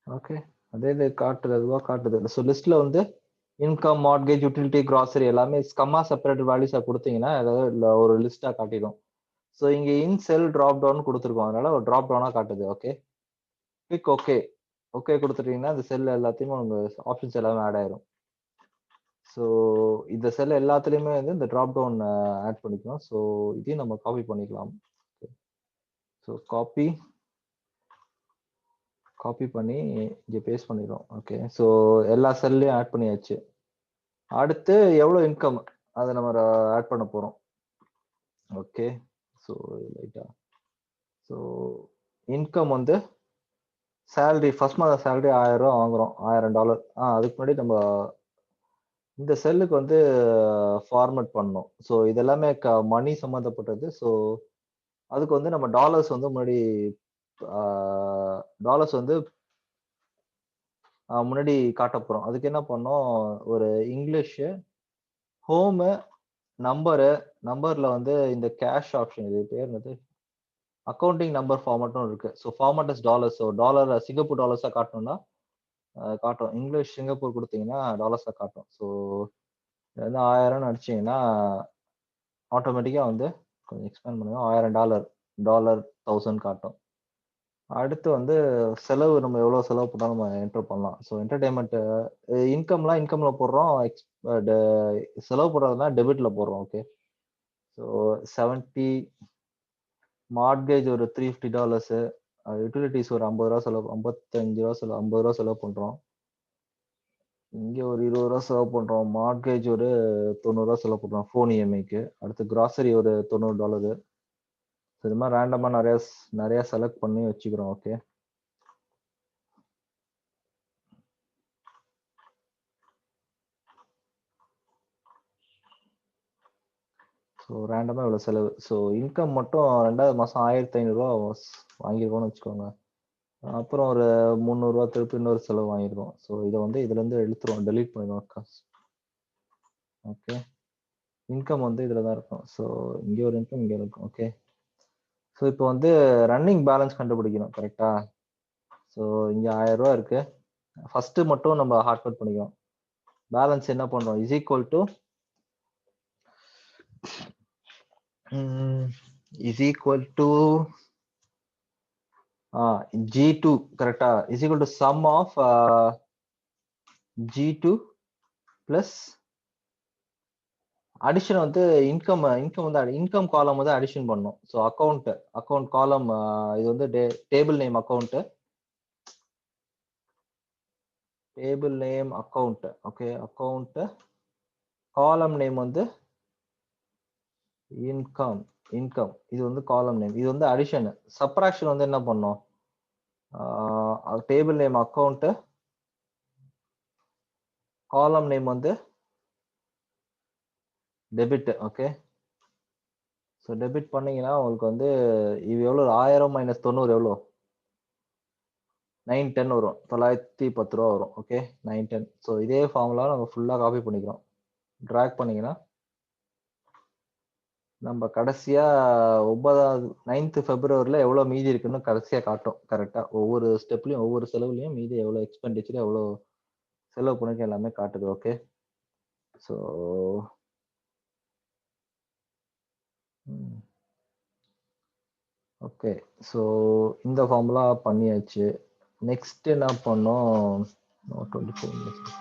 ஓகே, அதே இது காட்டுது, அதுவா காட்டுது. ஸோ லிஸ்ட்ல வந்து இன்கம், மார்கேஜ், யூட்டிலிட்டி, கிராசரி எல்லாமே கம்மா செப்பரேட் வேல்யூஸா கொடுத்தீங்கன்னா ஏதாவது ஒரு லிஸ்டா காட்டிடும். ஸோ இங்க இன் செல் டிராப் டவுன் கொடுத்துருக்கோம், அதனால ஒரு டிராப் டவுனா காட்டுது. Okay, click okay. ஓகே கொடுத்துட்டீங்கன்னா இந்த செல் எல்லாத்தையுமே உங்க ஆப்ஷன்ஸ் எல்லாமே ஆட் ஆயிரும். ஸோ இந்த செல் எல்லாத்துலயுமே வந்து இந்த டிராப் டவுன் ஆட் பண்ணிக்கணும். ஸோ இதையும் நம்ம காப்பி பண்ணிக்கலாம். ஸோ காப்பி பண்ணி இங்கே பேஸ்ட் பண்ணிடுறோம். ஓகே, ஸோ எல்லா செல்லையும் ஆட் பண்ணியாச்சு. அடுத்து எவ்வளோ இன்கம் அதை நம்ம ஆட் பண்ண போகிறோம். ஓகே, ஸோ லைட்டா ஸோ இன்கம் வந்து சேலரி, ஃபர்ஸ்ட் மந்த் சேலரி 1000 ரூபா வாங்குறோம், $1000. அதுக்கு முன்னாடி நம்ம இந்த செல்லுக்கு வந்து ஃபார்மேட் பண்ணணும். ஸோ இதெல்லாமே மணி சம்மந்தப்பட்டது. ஸோ அதுக்கு வந்து நம்ம டாலர்ஸ் வந்து முன்னாடி முன்னாடி காட்ட போறோம். அதுக்கு என்ன பண்ணோம், ஒரு இங்கிலீஷ் ஹோமு நம்பர்ல வந்து இந்த கேஷ் ஆப்ஷன், இது பேர் என்னது, அக்கௌண்டிங் நம்பர் ஃபார்மட்டும் இருக்கு. So format is dollars. So dollar Singapore டாலர்ஸா காட்டணும்னா காட்டும். இங்கிலீஷ் சிங்கப்பூர் கொடுத்தீங்கன்னா டாலர்ஸா காட்டும். ஸோ வந்து 1000 அடிச்சீங்கன்னா ஆட்டோமேட்டிக்கா வந்து கொஞ்சம் எக்ஸ்பேண்ட் பண்ணுங்க, $1000 $1000 காட்டும். அடுத்து வந்து செலவு, நம்ம எவ்வளோ செலவு பண்ணாலும் நம்ம என்டர் பண்ணலாம். ஸோ என்டர்டைன்மெண்ட் இன்கம்ல போடுறோம், செலவு போடுறதுனா டெபிட்ல போடுறோம். ஓகே, ஸோ 70, மார்கேஜ் ஒரு $350, யூட்டிலிட்டிஸ் ஒரு 50 ரூபா செலவு, 55 ரூபா செலவு, 50 ரூபா செலவு பண்றோம். இங்க ஒரு 20 ரூபா செலவு பண்றோம். மார்கேஜ் ஒரு 90 ரூபா செலவு பண்றோம் ஃபோன் இஎம்ஐக்கு. அடுத்து கிராசரி ஒரு $90. இது மாதிரி ரேண்டமா நிறைய செலக்ட் பண்ணி வச்சுக்கிறோம். ஓகே, ஸோ ரேண்டமா இவ்வளோ செலவு. ஸோ இன்கம் மட்டும் 2வது மாசம் 1500 ரூபா வாங்கியிருக்கோம்னு வச்சுக்கோங்க. அப்புறம் ஒரு 300 ரூபா திருப்பி இன்னொரு செலவு வாங்கியிருக்கோம். ஸோ இதை வந்து இதுல இருந்து எடுத்துருவோம், டெலீட் பண்ணிடுவோம் காசு. ஓகே, இன்கம் வந்து இதுல தான் இருக்கும். ஸோ இங்கே ஒரு இன்கம், இங்கே இருக்கும். ஓகே, ஸோ இப்போ வந்து ரன்னிங் பேலன்ஸ் கண்டுபிடிக்கணும். கரெக்டா? ஸோ இங்க 1000 ரூபா இருக்கு. ஃபர்ஸ்ட் மட்டும் நம்ம ஹார்ட் கட் பண்ணிக்கிறோம். பேலன்ஸ் என்ன பண்றோம், இஸ் ஈக்குவல் டு G2 கரெக்டா is equal to sum of G2 plus addition வந்து இன்கம் வந்து இன்கம் காலம் வந்து அடிஷன் பண்ணும். ஸோ அக்கௌண்ட் காலம் இது வந்து table name account okay account column name வந்து இன்கம் இது வந்து காலம் நேம், இது வந்து அடிஷன். சப்ராக்ஷன் வந்து என்ன பண்ணும், table name account column name வந்து டெபிட். ஓகே ஸோ டெபிட் பண்ணீங்கன்னா உங்களுக்கு வந்து இது எவ்வளோ 1000 மைனஸ் 90 எவ்வளோ 910 வரும், 910 ரூபா வரும். ஓகே 910. ஸோ இதே ஃபார்முலா நம்ம ஃபுல்லாக காப்பி பண்ணிக்கிறோம். ட்ராக் பண்ணீங்கன்னா நம்ம கடைசியா 9th February எவ்வளோ மீதி இருக்குன்னு கடைசியா காட்டும். கரெக்டா ஒவ்வொரு ஸ்டெப்லயும் ஒவ்வொரு செலவுலையும் மீதி எவ்வளோ எக்ஸ்பெண்டிச்சர் எவ்வளோ செலவு பண்ணிக்க எல்லாமே காட்டுது. ஓகே ஸோ ஓகே ஸோ இந்த ஃபார்முலா பண்ணியாச்சு. நெக்ஸ்ட் என்ன பண்ணோம், 24 minutes.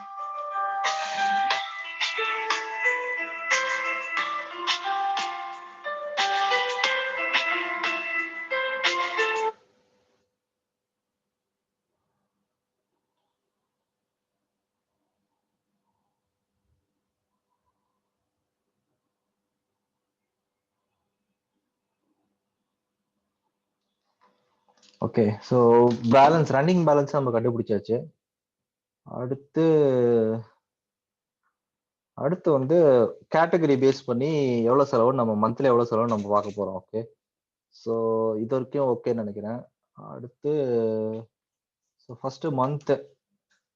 Okay so balance running balance நம்ம கண்டுபிடிச்சாச்சு. அடுத்து வந்து கேட்டகரி பேஸ் பண்ணி எவ்வளோ செலவு நம்ம மந்த்லி எவ்வளோ செலவு நம்ம பார்க்க போறோம். ஓகே ஸோ இது வரைக்கும் ஓகேன்னு நினைக்கிறேன். அடுத்து ஸோ ஃபர்ஸ்ட்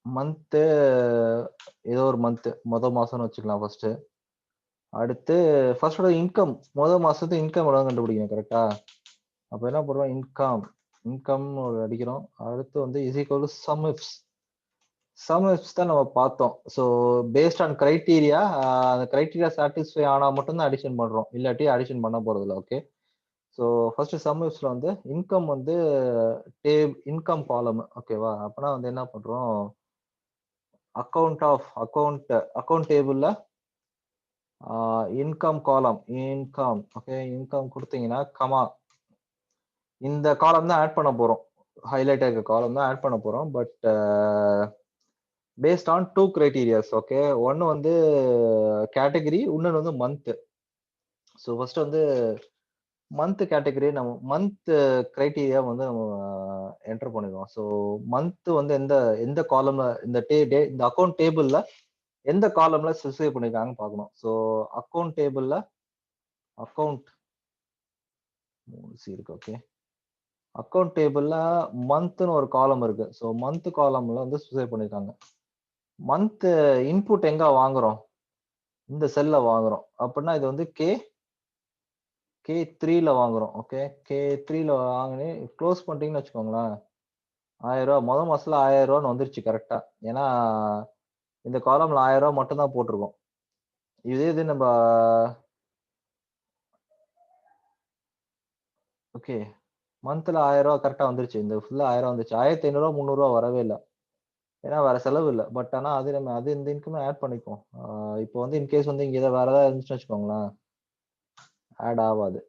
மந்த்து ஏதோ ஒரு மொதல் மாசம்னு வச்சுக்கலாம் ஃபர்ஸ்ட். அடுத்து ஃபர்ஸ்டோட இன்கம் மாசத்து இன்கம் எவ்வளோ கண்டுபிடிக்கணும் கரெக்டா. அப்போ என்ன பண்ணுறோம், இன்கம் அடிக்கிறோம். அடுத்து வந்து is equal to sum ifs தான் நம்ம பார்த்தோம். ஸோ பேஸ்ட் ஆன் கிரைட்டீரியா, அந்த கிரைட்டீரியா சாட்டிஸ்ஃபை ஆனால் மட்டும்தான் அடிஷன் பண்றோம், இல்லாட்டி அடிஷன் பண்ண போறது இல்லை. ஓகே ஸோ ஃபர்ஸ்ட் சம் இஃப்ஸ்ல வந்து இன்கம் வந்து இன்கம் காலம். ஓகேவா, அப்பனா வந்து என்ன பண்றோம், அக்கௌண்ட் டேபிள்ல இன்கம் காலம் ஓகே இன்கம் கொடுத்தீங்கன்னா கமா இந்த காலம் தான் ஆட் பண்ண போறோம், ஹைலைட் ஆகிற காலம் தான் ஆட் பண்ண போறோம். But based on 2 criterias. Okay ஒன்னு வந்து கேட்டகரி, இன்னொன்று வந்து மந்த். ஸோ ஃபர்ஸ்ட் வந்து மந்த் கேட்டகரி நம்ம மந்த் கிரைட்டீரியா வந்து நம்ம என்டர் பண்ணிடுவோம். ஸோ மந்த் வந்து எந்த காலம்ல இந்த அக்கௌண்ட் டேபிள்ல எந்த காலம்ல ஸ்பெசிஃபை பண்ணிருக்காங்கன்னு பார்க்கணும். ஸோ அக்கௌண்ட் டேபிள்ல இருக்கு. ஓகே அக்கௌண்ட் டேபிள்ல மந்த்னு ஒரு காலம் இருக்கு. ஸோ மந்த் காலம்ல வந்து ஸ்பெசிஃபை பண்ணிருக்காங்க. மந்த் இன்புட் எங்க வாங்குறோம், இந்த செல்ல வாங்குறோம். அப்படின்னா இது வந்து K3ல வாங்குறோம். ஓகே K3ல வாங்கினே க்ளோஸ் பண்ணிட்டீங்கன்னு வச்சுக்கோங்களேன், 1000 ரூபா முதல் மாசத்துல 1000 ரூபான்னு வந்துருச்சு கரெக்டா. ஏன்னா இந்த காலம்ல 1000 ரூபா மட்டும் தான் போட்டிருக்கோம். இது நம்ம ஓகே மந்த்ல 1000 ரூபா கரெக்டா வந்துருச்சு. இந்த ஃபுல்லா 1000 வந்துச்சு. 1500 ரூபா 300 ரூபா வரவே இல்லை, ஏன்னா வேற செலவு இல்லை. பட் ஆனா அது இந்த இன்கம் ஆட் பண்ணிப்போம். இப்போ வந்து இன்கேஸ் வந்து இங்க வேற ஏதாவது இருந்துச்சுன்னு வச்சுக்கோங்களேன், ஆட் ஆகாது.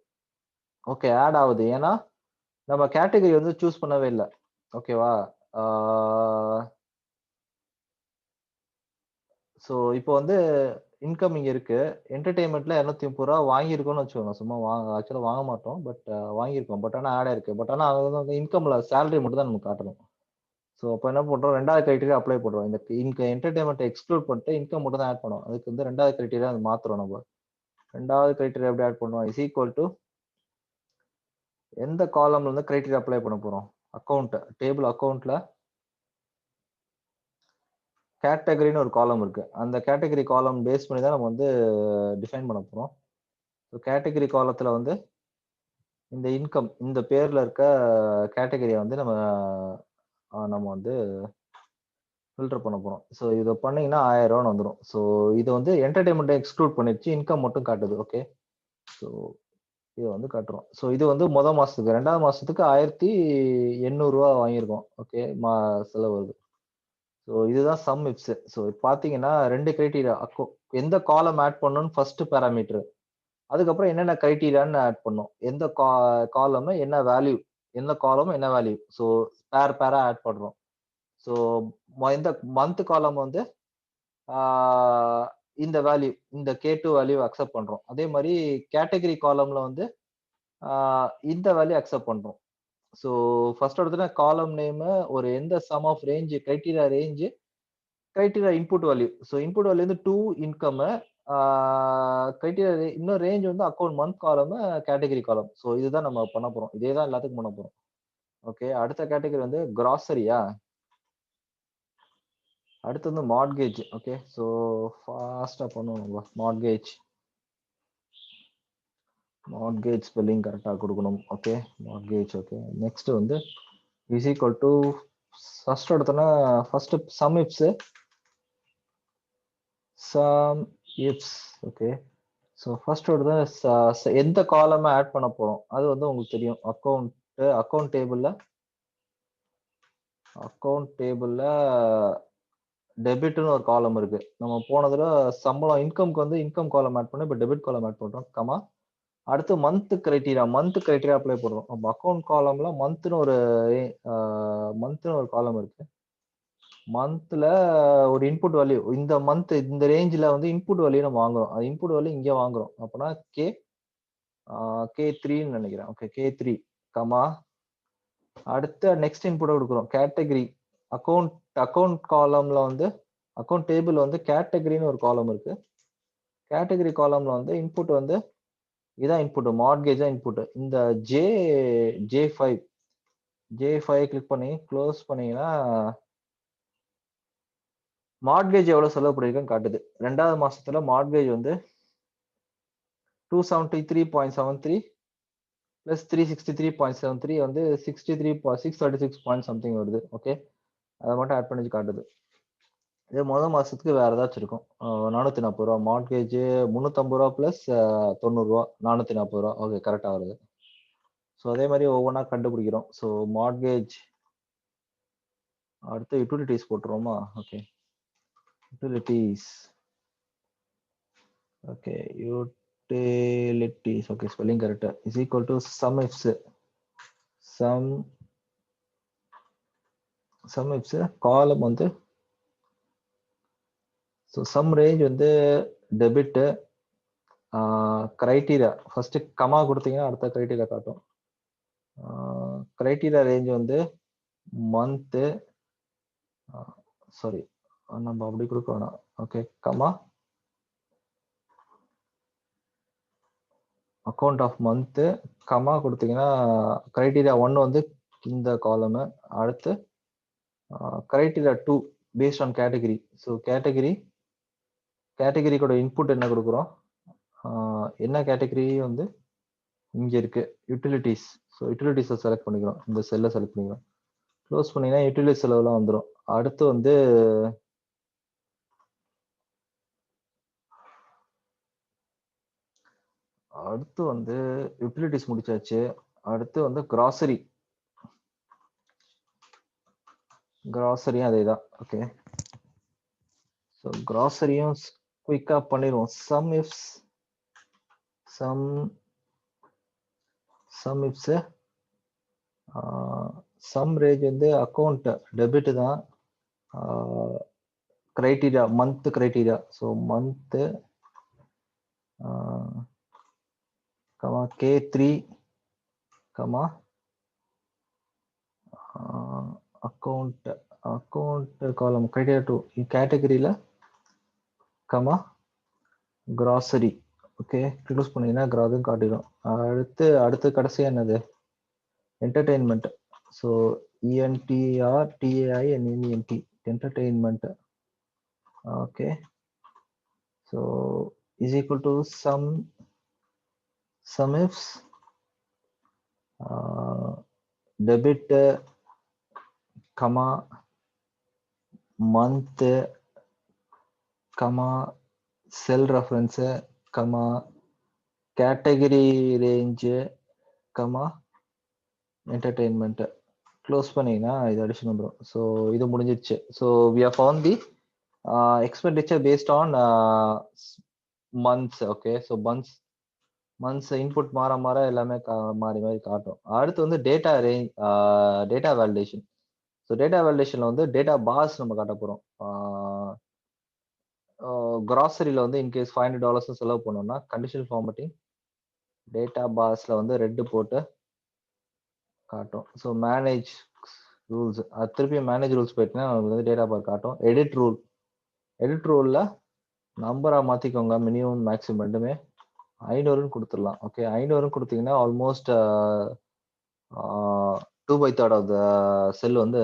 ஓகே ஆட் ஆகுது, ஏன்னா நம்ம கேட்டகரி வந்து சூஸ் பண்ணவே இல்லை. ஓகேவா, ஸோ இப்போ வந்து இன்கம் இங்க இருக்கு, என்டர்டைன்மெண்ட்ல 230 ரூபா வாங்கியிருக்கோம்னு வச்சுக்கோங்க. சும்மா ஆக்சுவலாக வாங்க மாட்டோம், பட் வாங்கியிருக்கோம். பட் ஆனால் ஆட் இருக்கு. பட் ஆனால் அது வந்து இன்கம்ல சேலரி மட்டும் தான் நமக்கு காட்டணும். ஸோ அப்போ என்ன பண்றோம், 2வது கிரைட்டீரியா அப்ளை பண்றோம். இந்த என்டர்டைன்மெண்ட் எக்ஸ்க்ளூட் பண்ணிட்டு இன்கம் மட்டும் தான் ஆட் பண்ணுவோம். அதுக்கு வந்து 2வது கிரைட்டீரியா மாத்துறோம். நம்ம 2வது கிரைட்டீரியா எப்படி ஆட் பண்ணுவோம், இஸ் ஈக்குவல் டு எந்த காலம்ல இருந்து கிரைட்டீரியா அப்ளை பண்ண போறோம், அக்கௌண்ட் டேபிள் அக்கௌண்ட்ல கேட்டகரின்னு ஒரு காலம் இருக்கு. அந்த கேட்டகரி காலம் பேஸ் பண்ணி தான் நம்ம வந்து டிஃபைன் பண்ண போறோம். ஸோ கேட்டகரி காலத்துல வந்து இந்த இன்கம் இந்த பேர்ல இருக்க கேட்டகரியை வந்து நம்ம வந்து ஃபில்டர் பண்ண போறோம். ஸோ இதை பண்ணீங்கன்னா 1000 ரூபான்னு வந்துடும். ஸோ இது வந்து என்டர்டைன்மெண்ட் எக்ஸ்க்ளூட் பண்ணிடுச்சு, இன்கம் மட்டும் காட்டுது. ஓகே ஸோ இது வந்து கட்டுறோம். ஸோ இது வந்து மாசத்துக்கு 2வது மாசத்துக்கு 1800 ரூபா வாங்கியிருக்கோம். ஓகே, செலவு வருது. ஸோ இதுதான் சம் இப்ஸ். ஸோ பாத்தீங்கன்னா 2 கிரைட்டீரியா, எந்த காலம் ஆட் பண்ணணும்னு ஃபர்ஸ்ட் பேராமீட்டர், அதுக்கப்புறம் என்னென்ன கிரைட்டீரியான்னு ஆட் பண்ணும், எந்த காலம் என்ன வேல்யூ, எந்த காலம் என்ன வேல்யூ. ஸோ பேரா ஆட் பண்றோம். ஸோ இந்த மந்த் காலம் வந்து இந்த வேல்யூ, இந்த K2 வேல்யூ அக்செப்ட் பண்றோம். அதே மாதிரி கேட்டகரி காலம்ல வந்து இந்த வேல்யூ அக்செப்ட் பண்றோம். ஸோ ஃபர்ஸ்ட் எடுத்தோன்னா காலம் நேம், ஒரு எந்த sum of range, criteria range, criteria input value. So input value வந்து 2 இன்கம், கிரைட்டீரியா இன்னும் ரேஞ்ச் வந்து account month column, category column. So இதுதான் நம்ம பண்ண போறோம். இதே தான் எல்லாத்துக்கும் பண்ண போறோம். ஓகே, அடுத்த கேட்டகரி வந்து கிராசரியா. அடுத்து வந்து மார்ட்கேஜ். ஓகே, ஸோ ஃபாஸ்டா பண்ணுவோம். மார்ட்கேஜ் ஸ்பெல்லிங் கரெக்டா கொடுக்கணும். Okay, mortgage. ஓகே, நெக்ஸ்ட் வந்து இஸ் ஈக்குவல் டு ஃபர்ஸ்ட் எடுத்தோன்னா first sum ifs. Okay, so first எடுத்தா எந்த காலம் ஆட் பண்ண போறோம் அது வந்து உங்களுக்கு தெரியும். அக்கௌண்ட் டேபிள்ல டெபிட்னு ஒரு காலம் இருக்கு. நம்ம போனதுல சம்பளம் இன்கம்க்கு வந்து இன்கம் காலம் ஆட் பண்ணோம், இப்போ டெபிட் காலம் ஆட் பண்றோம். கமா, அடுத்து மந்த் கிரைட்டீரியா அப்ளை பண்றோம். நம்ம அக்கௌண்ட் காலம்ல மந்த்னு ஒரு காலம் இருக்கு. மந்த்ல ஒரு இன்புட் வேல்யூ, இந்த மந்த் இந்த ரேஞ்சில வந்து இன்புட் வேல்யூ நம்ம வாங்குறோம். அது இன்புட் வேல்யூ இங்க வாங்குறோம். அப்பனா K3ன்னு நினைக்கிறேன். ஓகே, K3 கமா, அடுத்த நெக்ஸ்ட் இன்புட் கொடுக்குறோம். கேட்டகரி அக்கௌண்ட் காலம்ல வந்து அக்கௌண்ட் டேபிள் வந்து கேட்டகரின்னு ஒரு காலம் இருக்கு. கேட்டகரி காலம்ல வந்து இன்புட் வந்து இதான் இன்புட், மார்ட்கேஜ் தான் இன்புட். இந்த J5 கிளிக் பண்ணி க்ளோஸ் பண்ணீங்கன்னா மார்ட்கேஜ் எவ்வளவு செலவு பண்ணிருக்குன்னு காட்டுது. 2வது மாசத்துல மார்ட்கேஜ் வந்து 273.73 பிளஸ் 363.73 வந்து 636 பாயிண்ட் சம்திங் வருது. ஓகே, அதை மட்டும் ஆட் பண்ணி காட்டுது. இதே மாசத்துக்கு வேற ஏதாச்சும் இருக்கும். 440 ரூபா மார்ட்கேஜ், 350 ரூபா பிளஸ் 90 ரூபா, 440 ரூபா. ஓகே, கரெக்டா வருது. ஸோ அதே மாதிரி ஒவ்வொன்றா கண்டுபிடிக்கிறோம். ஸோ மார்ட்கேஜ், அடுத்து யூட்டிலிட்டிஸ் போட்டுருவோமா? Okay, utilities. Okay, utilities. Okay, spelling கரெக்டா. Is equal to sum ifs column வந்து, ஸோ சம் ரேஞ்ச் வந்து டெபிட், கிரைட்டீரியா ஃபர்ஸ்ட் கமா கொடுத்தீங்கன்னா அடுத்த கிரைட்டீரியா காட்டும். கிரைட்டீரியா ரேஞ்ச் வந்து மந்த்து, சாரி நம்ம அப்படி கொடுக்க வேணாம். Okay, comma account of month, comma கொடுத்தீங்கன்னா கிரைட்டீரியா 1 வந்து இந்த காலம், அடுத்து criteria 2 based on category. So category கூட இன்புட் என்ன கொடுக்குறோம், என்ன கேட்டகரி வந்து இங்க இருக்கு, யூட்டிலிட்டிஸ். ஸோ யூட்டிலிட்டிஸை செலக்ட் பண்ணிக்கிறோம், இந்த செல்லை செலக்ட் பண்ணிக்கிறோம். க்ளோஸ் பண்ணீங்கன்னா யூட்டிலிட்டி செலவுலாம் வந்துடும். அடுத்து வந்து யூட்டிலிட்டிஸ் முடிச்சாச்சு. அடுத்து வந்து கிராசரியும் அதே தான். ஓகே, ஸோ கிராசரியும் குயிக்கா பண்ணிடுவோம். சம் இப்ஸ் சம் ரேஞ்ச் வந்து அக்கௌண்ட் டெபிட் தான், criteria month criteria. So month comma K3 comma account காலம் கிரைட்டீரியா 2 கேட்டகரியில கமா கிராசரி. ஓகே, க்ளோஸ் பண்ணீங்கன்னா அதுவும் காட்டிடும். அடுத்து கடைசியா என்னது, entertainment. So ENTRTAINMENT entertainment. Okay, so is equal to sum ifs debit comma month comma cell reference comma category range comma entertainment close பண்ணீங்கன்னா இது அடிஷன் வந்துடும். ஸோ இது முடிஞ்சிருச்சு. So we are found the expenditure based on months. Okay, so months input மாற மாற எல்லாமே மாறி மாறி காட்டும். அடுத்து வந்து data range, data validation. So data வேலிடேஷன்ல வந்து டேட்டா பார்ஸ் நம்ம காட்ட போகிறோம். கிராசரியில் வந்து இன்கேஸ் $500 செலவு பண்ணோம்னா கண்டிஷனல் ஃபார்மட்டிங் டேட்டா பார்ஸ்ல வந்து ரெட்டு போட்டு காட்டும். ஸோ மேனேஜ் ரூல்ஸ், அது திருப்பி மேனேஜ் ரூல்ஸ் போயிட்டுனா உங்களுக்கு வந்து டேட்டா பார் காட்டும். எடிட் ரூலில் நம்பராக மாற்றிக்கோங்க. மினிமம் மேக்ஸிமம் ரெண்டுமே 500ன்னு கொடுத்துடலாம். ஓகே, 500ன்னு கொடுத்தீங்கன்னா ஆல்மோஸ்ட் 2/3 ஆஃப் த செல் வந்து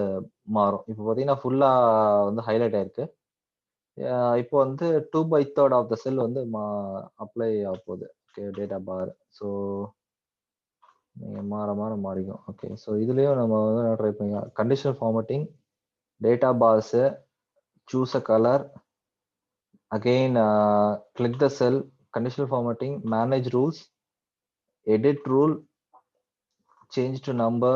மாறும். இப்போ பார்த்தீங்கன்னா ஃபுல்லாக வந்து ஹைலைட் ஆயிருக்கு. இப்போ வந்து 2/3 ஆஃப் த செல் வந்து அப்ளை ஆக போகுது. Okay, data bar. ஸோ நீங்கள் மாற மாறிக்கும். ஓகே, ஸோ இதுலேயும் நம்ம வந்து ட்ரை பண்ணி conditional formatting data bars, choose a colour, again click the sell, conditional formatting, manage rules, edit rule, change to number,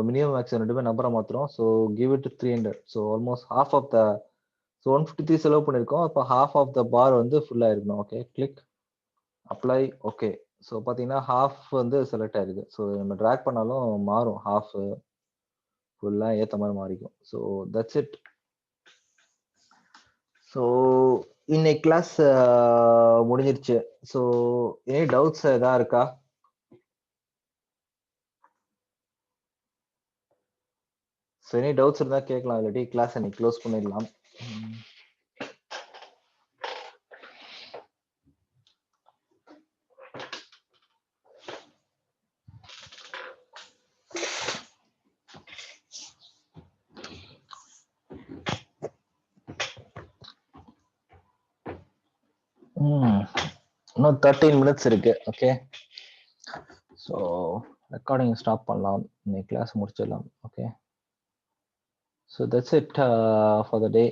minimum maximum ரெண்டுமே நம்பரை மாத்துறோம். So give it to 300. So almost half of the, so 153 செலவு பண்ணியிருக்கோம். இப்போ half of the bar வந்து ஃபுல்லாக இருக்கணும். Okay, click apply. Okay, so பார்த்தீங்கன்னா ஹாஃப் வந்து செலக்ட் ஆயிருக்கு. ஸோ நம்ம ட்ராக் பண்ணாலும் மாறும், ஹாஃப் ஃபுல்லாக ஏற்ற மாதிரி மாறிக்கும். So that's it. ஸோ இன்னைக்கு கிளாஸ் முடிஞ்சிருச்சு. ஸோ எனி டவுட்ஸ் எதா இருக்கா? ஸோ எனி டவுட்ஸ் இருந்தால் கேட்கலாம், இல்லாட்டி கிளாஸ் இன்னைக்கு க்ளோஸ் பண்ணிடலாம். இன்னும் 13 minutes இருக்கு. ஓகே, ஸோ ரெக்கார்டிங் ஸ்டாப் பண்ணலாம், இன்னைக்கு கிளாஸ் முடிச்சிடலாம். Okay, so that's it for the day.